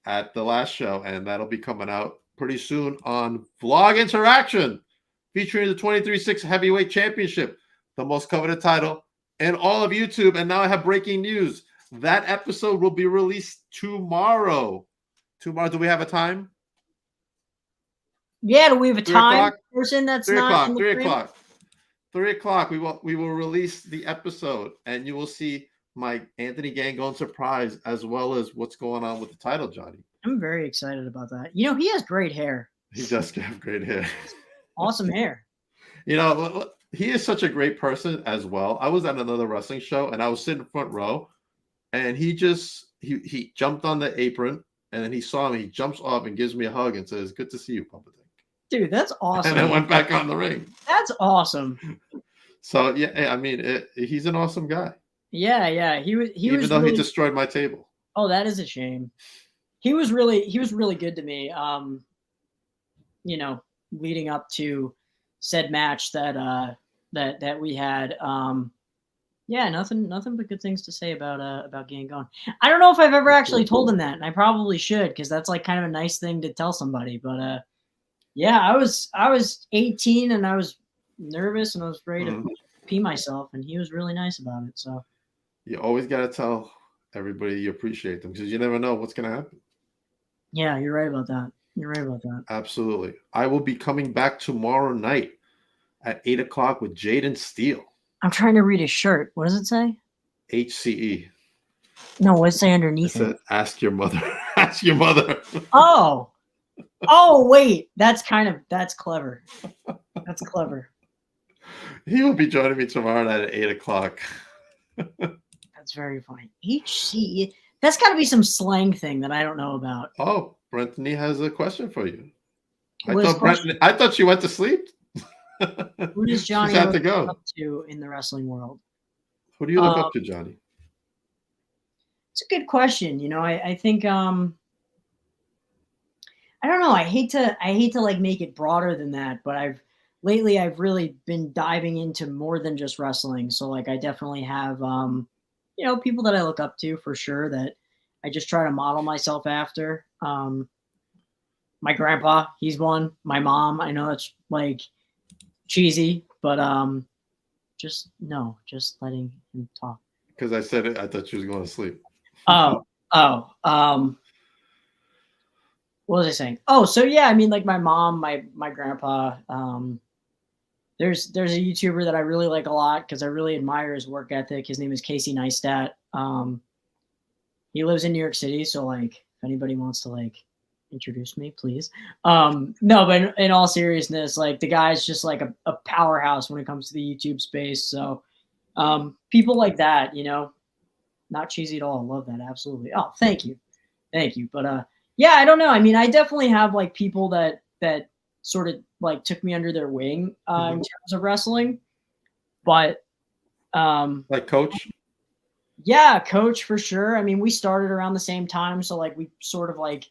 at the last show, and that'll be coming out pretty soon on Vlog Interaction, featuring the 23-6 Heavyweight Championship, the most coveted title in all of YouTube. And now I have breaking news. That episode will be released tomorrow. Tomorrow, do we have a time? Yeah, do we have a 3 time? o'clock? Person that's 3 not o'clock. in the 3 frame? o'clock. 3 o'clock. We will release the episode, and you will see my Anthony Gangone surprise as well as what's going on with the title, Johnny. I'm very excited about that. He has great hair. He does have great hair. Awesome hair. He is such a great person as well. I was at another wrestling show, and I was sitting front row, and he jumped on the apron, and then he saw me. He jumps off and gives me a hug and says, "Good to see you, Papa Dank." Dude, that's awesome. And then went back on the ring. That's awesome. So yeah, I mean, he's an awesome guy. Yeah. He was He destroyed my table. Oh, that is a shame. He was really good to me. Leading up to said match that we had. Yeah, nothing but good things to say about Gangone. I don't know if I've ever actually told him that, and I probably should, because that's like kind of a nice thing to tell somebody. But yeah, I was 18 and I was nervous and I was ready to pee myself, and he was really nice about it. So you always got to tell everybody you appreciate them, because you never know what's going to happen. Yeah, you're right about that. Absolutely. I will be coming back tomorrow night at 8 o'clock with Jaden Steele. I'm trying to read his shirt. What does it say? HCE. No, what does it say underneath it? Ask your mother. Ask your mother. Oh, wait. That's clever. That's clever. He will be joining me tomorrow night at 8 o'clock. That's very funny. HCE. That's got to be some slang thing that I don't know about. Oh, Brentany has a question for you. I thought she went to sleep. Who does Johnny look up to in the wrestling world? Who do you look up to, Johnny? It's a good question. I think I don't know. I hate to like make it broader than that, but I've really been diving into more than just wrestling. So like I definitely have people that I look up to for sure, that I just try to model myself after. My grandpa, he's one. My mom, I know it's like cheesy, but just letting him talk. Because I said it, I thought she was going to sleep. What was I saying? Oh, so yeah, I mean, like my mom, my grandpa, there's a YouTuber that I really like a lot because I really admire his work ethic. His name is Casey Neistat. He lives in New York City, so like if anybody wants to like introduce me, please. No, but in all seriousness, like the guy's just like a powerhouse when it comes to the YouTube space. So people like that, you know, not cheesy at all. Love that. Absolutely. Oh, thank you. But yeah, I don't know. I mean, I definitely have like people that sort of like took me under their wing in terms of wrestling. But like Coach? Yeah, Coach for sure. I mean, we started around the same time, so like we sort of like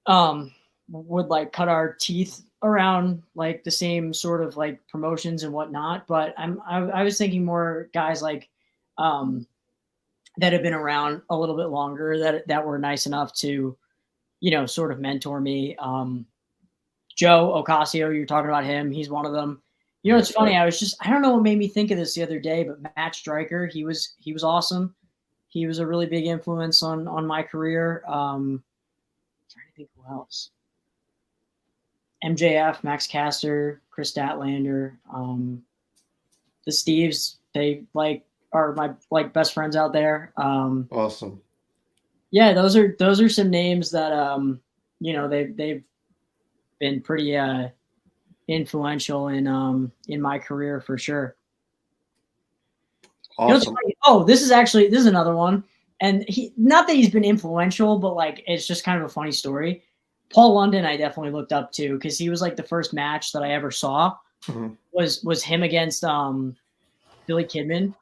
would like cut our teeth around like the same sort of like promotions and whatnot. But I was thinking more guys like that have been around a little bit longer that were nice enough to, you know, sort of mentor me. Joe Ocasio, you're talking about him. He's one of them. You know, it's funny. I don't know what made me think of this the other day, but Matt Stryker, he was awesome. He was a really big influence on my career. I'm trying to think who else. MJF, Max Caster, Chris Statlander, the Steves, they like are my like best friends out there. Awesome. Yeah, those are some names that you know, they've been pretty influential in my career for sure. Awesome. You know, this is another one. And not that he's been influential, but like it's just kind of a funny story. Paul London, I definitely looked up to because he was like the first match that I ever saw was him against Billy Kidman.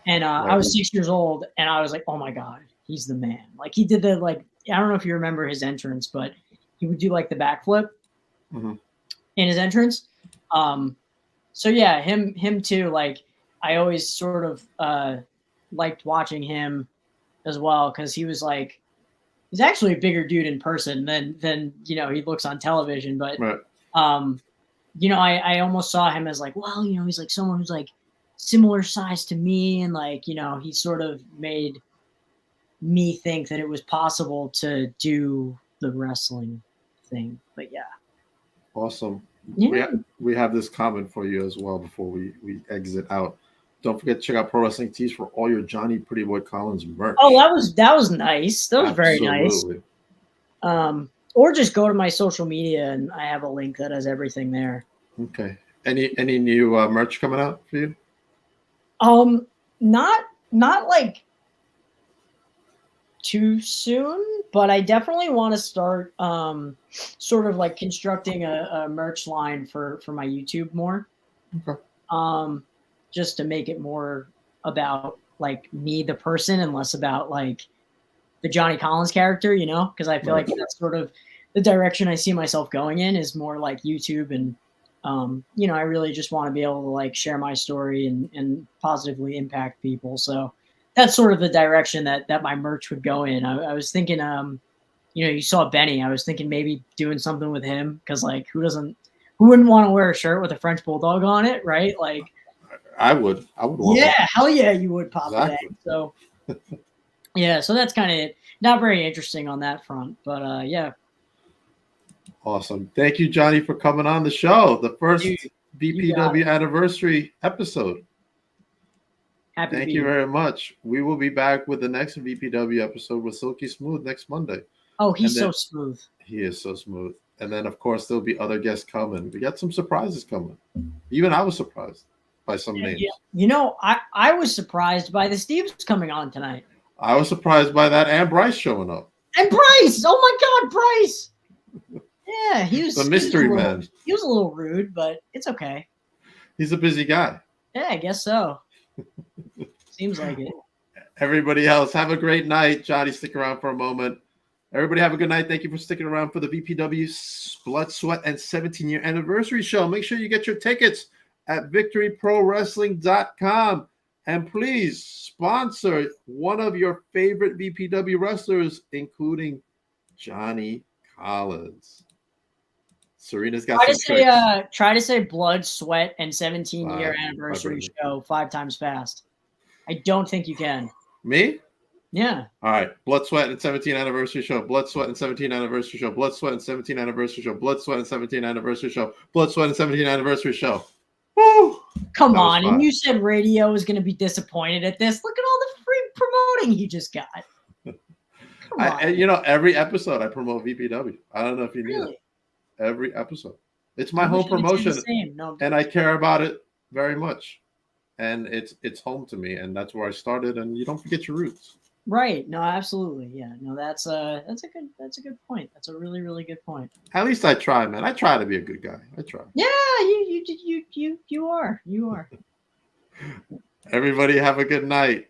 And I was 6 years old and I was like, oh my God, he's the man. Like he did the like, I don't know if you remember his entrance, but he would do like the backflip in his entrance. So yeah, him too. Like I always sort of liked watching him as well because he's actually a bigger dude in person than you know he looks on television. But you know, I almost saw him as like, well, you know, he's like someone who's like similar size to me, and like, you know, he sort of made me think that it was possible to do the wrestling thing. But yeah. Awesome. Yeah. We have this comment for you as well before we exit out. Don't forget to check out Pro Wrestling Tees for all your Johnny Pretty Boy Collins merch. Oh, that was nice. That was very nice. Or just go to my social media and I have a link that has everything there. Okay. Any new merch coming out for you? Not like too soon, but I definitely want to start sort of like constructing a merch line for my YouTube more. Okay. Just to make it more about like me, the person, and less about like the Johnny Collins character, you know, because I feel like that's sort of the direction I see myself going in is more like YouTube. And, you know, I really just want to be able to like share my story and positively impact people. So that's sort of the direction that my merch would go in. I was thinking, you know, you saw Benny. I was thinking maybe doing something with him because like who wouldn't want to wear a shirt with a French bulldog on it, right? Like I would want yeah, that. hell yeah, you would pop Exactly. that. So yeah, so that's kind of it. Not very interesting on that front, but yeah. Awesome. Thank you, Johnny, for coming on the show. The first BPW anniversary episode. Thank you very much. We will be back with the next BPW episode with Silky Smooth next Monday. Oh, he's so smooth. He is so smooth. And then, of course, there'll be other guests coming. We got some surprises coming. Even I was surprised by some names. Yeah. You know, I was surprised by the Steves coming on tonight. I was surprised by that and Bryce showing up. And Bryce! Oh my God, Bryce! Yeah, he was the mystery man. He was a little rude, but it's okay. He's a busy guy. Yeah, I guess so. Seems like it. Everybody else, have a great night. Johnny, stick around for a moment. Everybody have a good night. Thank you for sticking around for the BPW Blood, Sweat, and 17-year anniversary show. Make sure you get your tickets at victoryprowrestling.com. And please sponsor one of your favorite BPW wrestlers, including Johnny Collins. Serena's got some tricks. Try to say Blood, Sweat, and 17-year anniversary show 5 times fast. I don't think you can. Me? Yeah. All right. Blood, Sweat, and 17th anniversary show. Blood, Sweat, and 17th anniversary show. Blood, Sweat, and 17th anniversary show. Blood, Sweat, and 17th anniversary show. Blood, Sweat, and 17th anniversary show. Woo! Come That was on. fun. And you said radio was going to be disappointed at this. Look at all the free promoting he just got. Come on. You know, every episode I promote VPW. I don't know if you knew Really? that. Every episode. It's my I whole wish I could say promotion, the same. No, and I care about it very much. And it's home to me, and that's where I started. And you don't forget your roots. right. No, absolutely. Yeah. No, that's a good point. That's a really, really good point. At least I try, man. I try to be a good guy. I try. Yeah, you are. You are. Everybody have a good night.